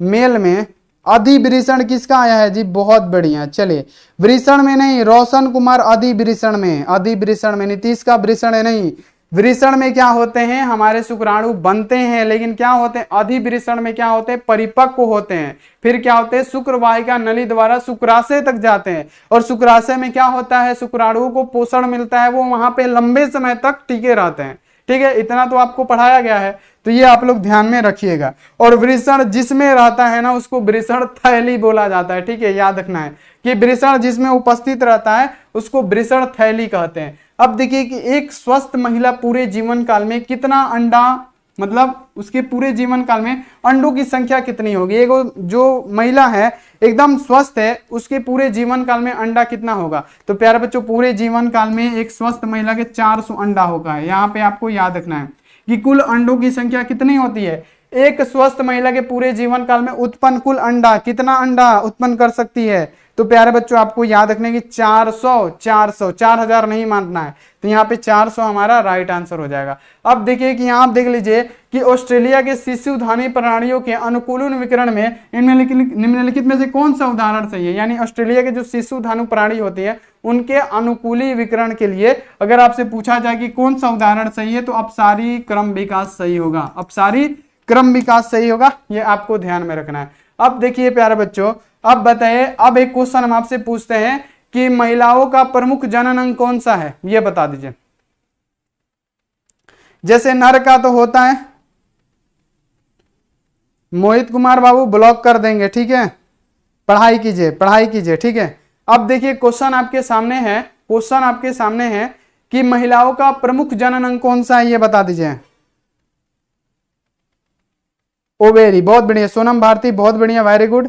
मेल में अधिवृषण किसका आया है जी, बहुत बढ़िया। चलिए वृषण में नहीं, रोशन कुमार अधिवृषण में, अधिवृषण में। नीतीश का वृषण है नहीं, वृषण में क्या होते हैं, हमारे शुक्राणु बनते हैं, लेकिन क्या होते हैं, अधिवृषण में क्या होते हैं, परिपक्व होते हैं। फिर क्या होते हैं, शुक्रवाहिका नली द्वारा शुक्राशय तक जाते हैं, और शुक्राशय में क्या होता है, शुक्राणुओं को पोषण मिलता है, वो वहां पे लंबे समय तक टिके रहते हैं। ठीक है, इतना तो आपको पढ़ाया गया है, तो ये आप लोग ध्यान में रखिएगा। और वृषण जिसमें रहता है ना, उसको वृषण थैली बोला जाता है। ठीक है, याद रखना है कि वृषण जिसमें उपस्थित रहता है उसको वृषण थैली कहते हैं। अब देखिए कि एक स्वस्थ महिला पूरे जीवन काल में कितना अंडा, मतलब उसके पूरे जीवन काल में अंडों की संख्या कितनी होगी। एक जो महिला है एकदम स्वस्थ है, उसके पूरे जीवन काल में अंडा कितना होगा। तो प्यारे बच्चों, पूरे जीवन काल में एक स्वस्थ महिला के 400 अंडा होगा। यहाँ पे आपको याद रखना है कि कुल अंडों की संख्या कितनी होती है। एक स्वस्थ महिला के पूरे जीवन काल में उत्पन्न कुल अंडा, कितना अंडा उत्पन्न कर सकती है। तो प्यारे बच्चों आपको याद रखना है कि 400, 4000 नहीं मानना है, तो यहाँ पे 400 हमारा राइट आंसर हो जाएगा। अब देखिए कि यहाँ आप देख लीजिए कि ऑस्ट्रेलिया के शिशुधानी प्राणियों के अनुकूलन विकिरण में इनमें निम्नलिखित में से कौन सा उदाहरण सही है। यानी ऑस्ट्रेलिया के जो शिशुधानु प्राणी होती है उनके अनुकूली विकिरण के लिए अगर आपसे पूछा जाए कि कौन सा उदाहरण सही है, तो अपसारी क्रम विकास सही होगा, अपसारी क्रम विकास सही होगा, ये आपको ध्यान में रखना है। अब देखिए प्यारे बच्चों, अब बताइए, अब एक क्वेश्चन हम आपसे पूछते हैं कि महिलाओं का प्रमुख जनन अंग कौन सा है, ये बता दीजिए। जैसे नर का तो होता है, मोहित कुमार बाबू ब्लॉक कर देंगे, ठीक है, पढ़ाई कीजिए, पढ़ाई कीजिए, ठीक है। अब देखिए क्वेश्चन आपके सामने है, क्वेश्चन आपके सामने है कि महिलाओं का प्रमुख जनन अंग कौन सा है, ये बता दीजिए। ओवेरी, बहुत बढ़िया। सोनम भारती, बहुत बढ़िया, वेरी गुड,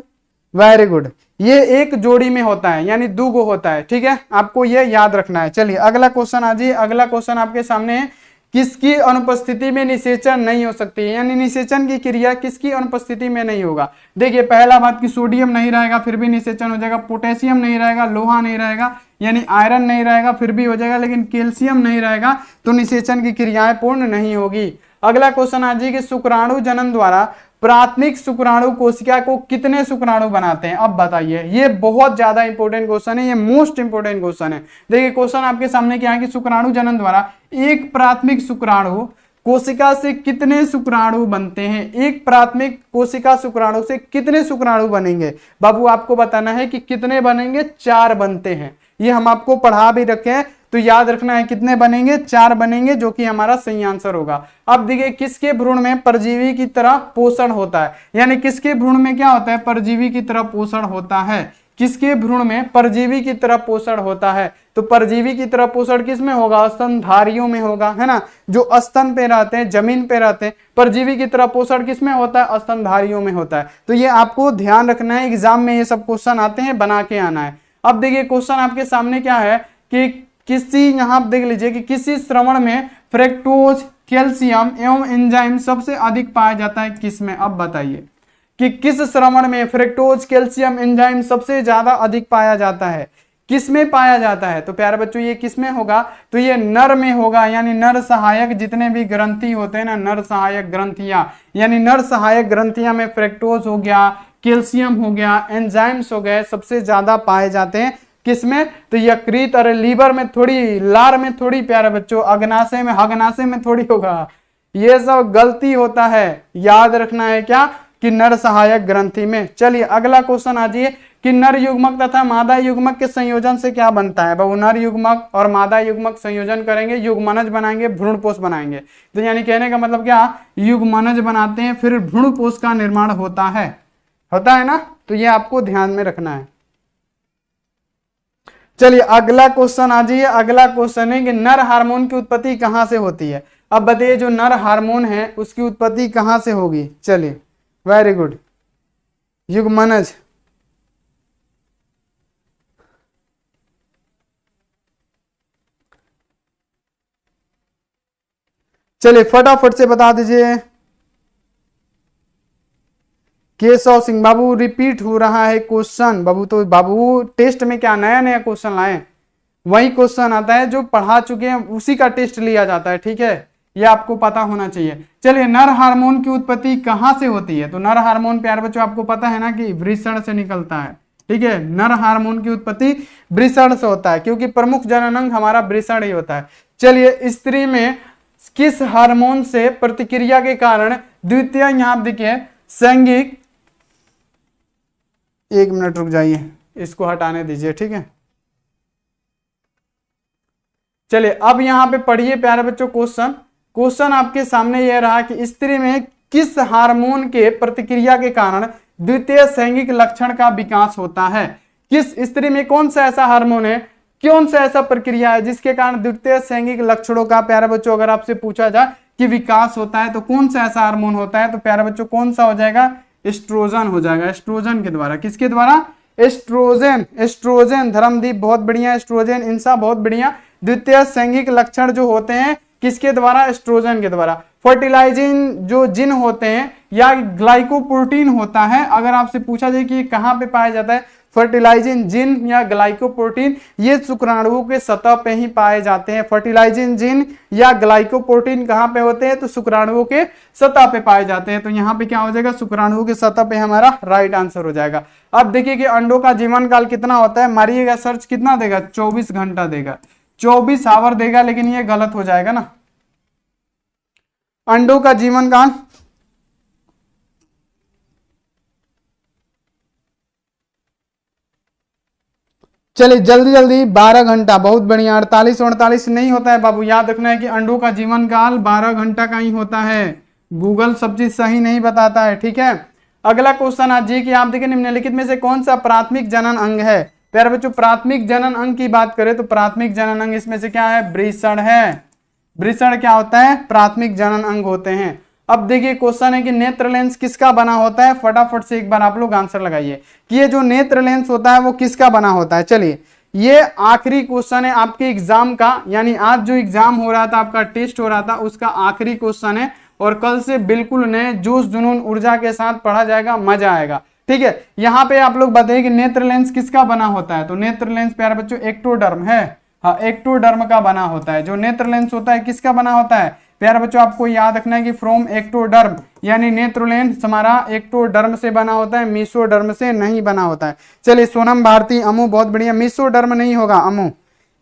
वेरी गुड। ये एक जोड़ी में होता है, यानी दूगो होता है, ठीक है, आपको ये याद रखना है। चलिए अगला क्वेश्चन आ जाइए। अगला क्वेश्चन आपके सामने है, किसकी अनुपस्थिति में निषेचन नहीं हो सकती है, यानी निषेचन की क्रिया किसकी अनुपस्थिति में नहीं होगा। देखिए पहला बात कि सोडियम नहीं रहेगा फिर भी निषेचन हो जाएगा, पोटेशियम नहीं रहेगा, लोहा नहीं रहेगा, यानी आयरन नहीं रहेगा फिर भी हो जाएगा, लेकिन कैल्शियम नहीं रहेगा तो निषेचन की क्रियाएं पूर्ण नहीं होगी। अगला क्वेश्चन आ जाइए कि शुक्राणु जनन द्वारा प्राथमिक शुक्राणु कोशिका को कितने शुक्राणु बनाते हैं। अब बताइए, ये बहुत ज्यादा इंपॉर्टेंट क्वेश्चन है, ये मोस्ट इंपॉर्टेंट क्वेश्चन है। देखिए क्वेश्चन आपके सामने क्या है कि शुक्राणु जनन द्वारा एक प्राथमिक शुक्राणु कोशिका से कितने शुक्राणु बनते हैं, एक प्राथमिक कोशिका शुक्राणु से कितने शुक्राणु बनेंगे। बाबू आपको बताना है कि कितने बनेंगे, 4 बनते हैं, ये हम आपको पढ़ा भी रखे हैं, तो याद रखना है कितने बनेंगे, 4 बनेंगे, जो कि हमारा सही आंसर होगा। अब देखिए किसके भ्रूण में परजीवी की तरह पोषण होता है, यानी किसके भ्रूण में क्या होता है, परजीवी की तरह पोषण होता है, किसके भ्रूण में? परजीवी की तरह पोषण होता है। तो परजीवी की तरह पोषण किस में होगा? स्तनधारियों में होगा, है ना, जो स्तन पे रहते हैं, जमीन पे रहते हैं। परजीवी की तरह पोषण किस में होता है? स्तनधारियों में होता है। तो ये आपको ध्यान रखना है, एग्जाम में ये सब क्वेश्चन आते हैं, बना के आना है। अब देखिए क्वेश्चन आपके सामने क्या है कि किसी, यहां आप देख लीजिए कि किसी श्रवण में फ्रक्टोज, कैल्शियम एवं एंजाइम सबसे अधिक पाया जाता है किसमें? अब बताइए कि किस श्रवण में फ्रक्टोज, कैल्शियम, एंजाइम सबसे ज्यादा अधिक पाया जाता है? किसमें पाया जाता है? तो प्यारे बच्चों ये किसमें होगा? तो ये नर में होगा, यानी नर सहायक जितने भी ग्रंथि होते हैं ना, नर सहायक ग्रंथियां, यानी नर सहायक ग्रंथियां में फ्रक्टोज हो गया, कैल्शियम हो गया, एंजाइम्स हो गए, सबसे ज्यादा पाए जाते हैं किसमें? तो यकृत और लीवर में थोड़ी, लार में थोड़ी प्यारे बच्चों, अग्नाशय में, हग्नाशय में थोड़ी होगा। ये सब गलती होता है, याद रखना है क्या? कि नर सहायक ग्रंथि में। चलिए अगला क्वेश्चन आ जाइए कि नर युग्मक तथा मादा युग्मक के संयोजन से क्या बनता है? बाबू नर युग्मक और मादा युग्मक संयोजन करेंगे, युग्मनज बनाएंगे, भ्रूणपोष बनाएंगे। तो यानी कहने का मतलब क्या? युग्मनज बनाते हैं, फिर भ्रूणपोष का निर्माण होता है ना। तो ये आपको ध्यान में रखना है। चलिए अगला क्वेश्चन आ जाइए। अगला क्वेश्चन है कि नर हार्मोन की उत्पत्ति कहां से होती है? अब बताइए जो नर हार्मोन है उसकी उत्पत्ति कहां से होगी? चलिए वेरी गुड, युग्मनज। चलिए फटाफट से बता दीजिए। केशव सिंह बाबू रिपीट हो रहा है क्वेश्चन। बाबू तो बाबू टेस्ट में क्या नया नया क्वेश्चन लाए? वही क्वेश्चन आता है जो पढ़ा चुके हैं, उसी का टेस्ट लिया जाता है, ठीक है, ये आपको पता होना चाहिए। चलिए नर हार्मोन की उत्पत्ति कहां से होती है? तो नर हार्मोन प्यारे बच्चों आपको पता है ना कि वृषण से निकलता है, ठीक है। नर हार्मोन की उत्पत्ति वृषण से होता है, क्योंकि प्रमुख जननांग हमारा वृषण ही होता है। चलिए स्त्री में किस हार्मोन से प्रतिक्रिया के कारण द्वितीय, यहां देखिए सैंगिक, एक मिनट रुक जाइए, इसको हटाने दीजिए, ठीक है। चलिए अब यहां पे पढ़िए प्यारे बच्चों क्वेश्चन आपके सामने यह रहा कि स्त्री में किस हार्मोन के प्रतिक्रिया के कारण द्वितीय सैंगिक लक्षण का विकास होता है? किस स्त्री में कौन सा ऐसा हार्मोन है, कौन सा ऐसा प्रक्रिया है जिसके कारण द्वितीय सैंगिक लक्षणों का प्यारे बच्चों अगर आपसे पूछा जाए कि विकास होता है तो कौन सा ऐसा हार्मोन होता है? तो प्यारे बच्चों कौन सा हो जाएगा? एस्ट्रोजन हो जाएगा। एस्ट्रोजन के द्वारा, किसके द्वारा? एस्ट्रोजन। एस्ट्रोजन, धर्मदीप बहुत बढ़िया, एस्ट्रोजन, इंसा बहुत बढ़िया। द्वितीय सैंगिक लक्षण जो होते हैं किसके द्वारा? एस्ट्रोजन के द्वारा। फर्टिलाइजिंग जो जिन होते हैं या ग्लाइकोप्रोटीन होता है, अगर आपसे पूछा जाए कि कहां पे पाया जाता है, फर्टिलाइजिंग जिन या ग्लाइकोप्रोटीन, ये शुक्राणुओं के सतह पे ही पाए जाते हैं। फर्टिलाइजिंग जिन या ग्लाइकोप्रोटीन कहां पे होते हैं? तो शुक्राणुओं के सतह पे पाए जाते हैं। तो यहाँ पे क्या हो जाएगा? शुक्राणुओं के सतह पे हमारा राइट आंसर हो जाएगा। अब देखिए कि अंडों का जीवन काल कितना होता है, मारिएगा सर्च, कितना देगा? 24 घंटा देगा, 24 आवर देगा, लेकिन ये गलत हो जाएगा ना। अंडों का जीवन काल चलिए जल्दी जल्दी, 12 घंटा, बहुत बढ़िया। 48 48 नहीं होता है बाबू, याद रखना है कि अंडों का जीवन काल 12 घंटा का ही होता है। गूगल सब चीज सही नहीं बताता है, ठीक है। अगला क्वेश्चन आज जी कि आप देखिए निम्नलिखित में से कौन सा प्राथमिक जनन अंग है? प्यारे बच्चों प्राथमिक जनन अंग की बात करें तो प्राथमिक जनन अंग इसमें से क्या है? वृषण है। वृषण क्या होता है? प्राथमिक जनन अंग होते हैं। अब देखिए क्वेश्चन है कि नेत्र लेंस किसका बना होता है? फटाफट से एक बार आप लोग आंसर लगाइए कि ये जो नेत्र लेंस होता है वो किसका बना होता है। चलिए ये आखिरी क्वेश्चन है आपके एग्जाम का, यानी आज जो एग्जाम हो रहा था, आपका टेस्ट हो रहा था, उसका आखिरी क्वेश्चन है। और कल से बिल्कुल नए जोश जुनून ऊर्जा के साथ पढ़ा जाएगा, मजा आएगा, ठीक है। यहाँ पे आप लोग बताइए कि नेत्र लेंस किसका बना होता है? तो नेत्र लेंस प्यारे बच्चों एक्टोडर्म है, हाँ एक्टोडर्म का बना होता है। जो नेत्र लेंस होता है किसका बना होता है? प्यारे बच्चों आपको याद रखना है कि फ्रॉम एक्टोडर्म, यानी नेत्र लेंस हमारा एक्टोडर्म से बना होता है, मेसोडर्म से नहीं बना होता है। चलिए सोनम भारती, अमू बहुत बढ़िया, मेसोडर्म नहीं होगा अमू,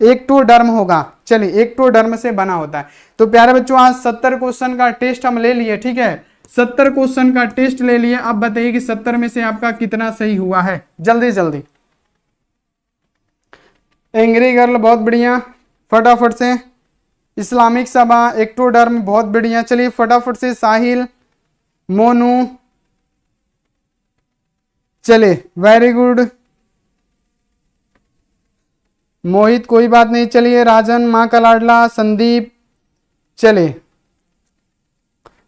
एक्टोडर्म होगा। चलिए एक्टोडर्म से बना होता है। तो प्यारे बच्चों आज 70 क्वेश्चन का टेस्ट हम ले लिए, ठीक है, 70 क्वेश्चन का टेस्ट ले लिए। अब बताइए कि 70 में से आपका कितना सही हुआ है? जल्दी जल्दी। एंग्री गर्ल बहुत बढ़िया, फटाफट से। इस्लामिक सभा, एक्टोडर्म बहुत बढ़िया। चलिए फटाफट से साहिल, मोनू, चले वेरी गुड। मोहित कोई बात नहीं, चलिए राजन माँ का लाडला, संदीप, चलिए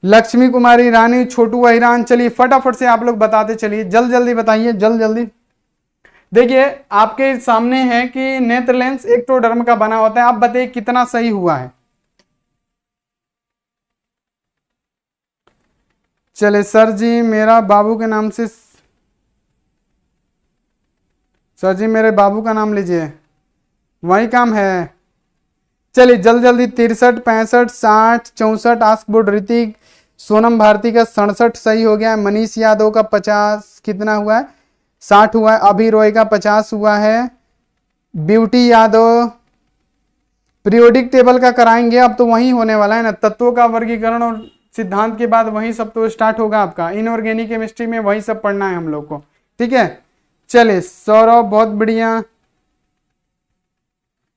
लक्ष्मी कुमारी, रानी, छोटू अहिरान, चलिए फटाफट से आप लोग बताते चलिए, जल्द जल्दी बताइए, जल्द जल्दी। देखिए आपके सामने है कि नेत्र लेंस एक्टोडर्म का बना होता है, आप बताइए कितना सही हुआ है। चले सर जी मेरा बाबू के नाम से, सर जी मेरे बाबू का नाम लीजिए, वही काम है। चलिए जल्दी जल्दी, 63, 65, 60, 64, आस्कबुड ऋतिक, सोनम भारती का 67 सही हो गया है, मनीष यादव का 50 कितना हुआ है, 60 हुआ है, अभी रॉय का 50 हुआ है, ब्यूटी यादव, पीरियोडिक टेबल का कराएंगे, अब तो वही होने वाला है ना, तत्वों का वर्गीकरण और सिद्धांत के बाद वही सब तो स्टार्ट होगा आपका, इनऑर्गेनिक केमिस्ट्री में वही सब पढ़ना है हम लोग को, ठीक है। चलिए सौरभ बहुत बढ़िया,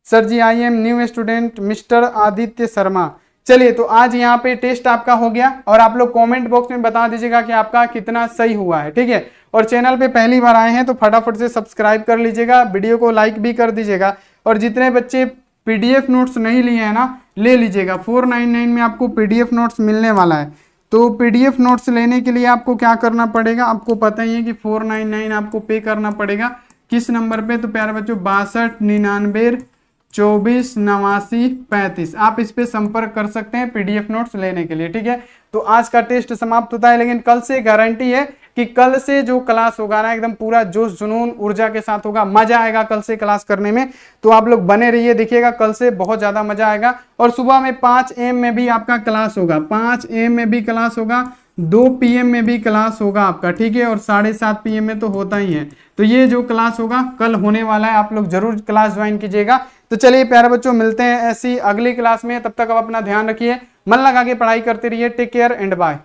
sir ji I am new student, mister Aditya Sharma. चलिए तो आज यहाँ पे टेस्ट आपका हो गया और आप लोग कमेंट बॉक्स में बता दीजिएगा कि आपका कितना सही हुआ है, ठीक है। और चैनल पे पहली बार आए हैं तो फटाफट से सब्सक्राइब कर लीजिएगा, वीडियो को लाइक भी कर दीजिएगा, और जितने बच्चे पीडीएफ नोट्स नहीं लिए हैं ना, ले लीजिएगा, 499 में आपको पीडीएफ नोट्स मिलने वाला है। तो पीडीएफ नोट्स लेने के लिए आपको क्या करना पड़ेगा, आपको पता ही है कि 499 आपको पे करना पड़ेगा, किस नंबर पे, तो प्यारे बच्चों 62 99 24 89 35, आप इस पे संपर्क कर सकते हैं पीडीएफ नोट्स लेने के लिए, ठीक है। तो आज का टेस्ट समाप्त होता है, लेकिन कल से गारंटी है कि कल से जो क्लास होगा ना एकदम पूरा जोश जुनून ऊर्जा के साथ होगा, मजा आएगा कल से क्लास करने में, तो आप लोग बने रहिए, देखिएगा कल से बहुत ज्यादा मजा आएगा। और सुबह में 5 AM में भी आपका क्लास होगा, 5 AM में भी क्लास होगा, 2 PM में भी क्लास होगा आपका, ठीक है, और 7:30 PM में तो होता ही है। तो ये जो क्लास होगा कल होने वाला है, आप लोग जरूर क्लास ज्वाइन कीजिएगा। तो चलिए प्यारे बच्चों मिलते हैं ऐसी अगली क्लास में, तब तक आप अपना ध्यान रखिए, मन लगा के पढ़ाई करते रहिए, टेक केयर एंड बाय।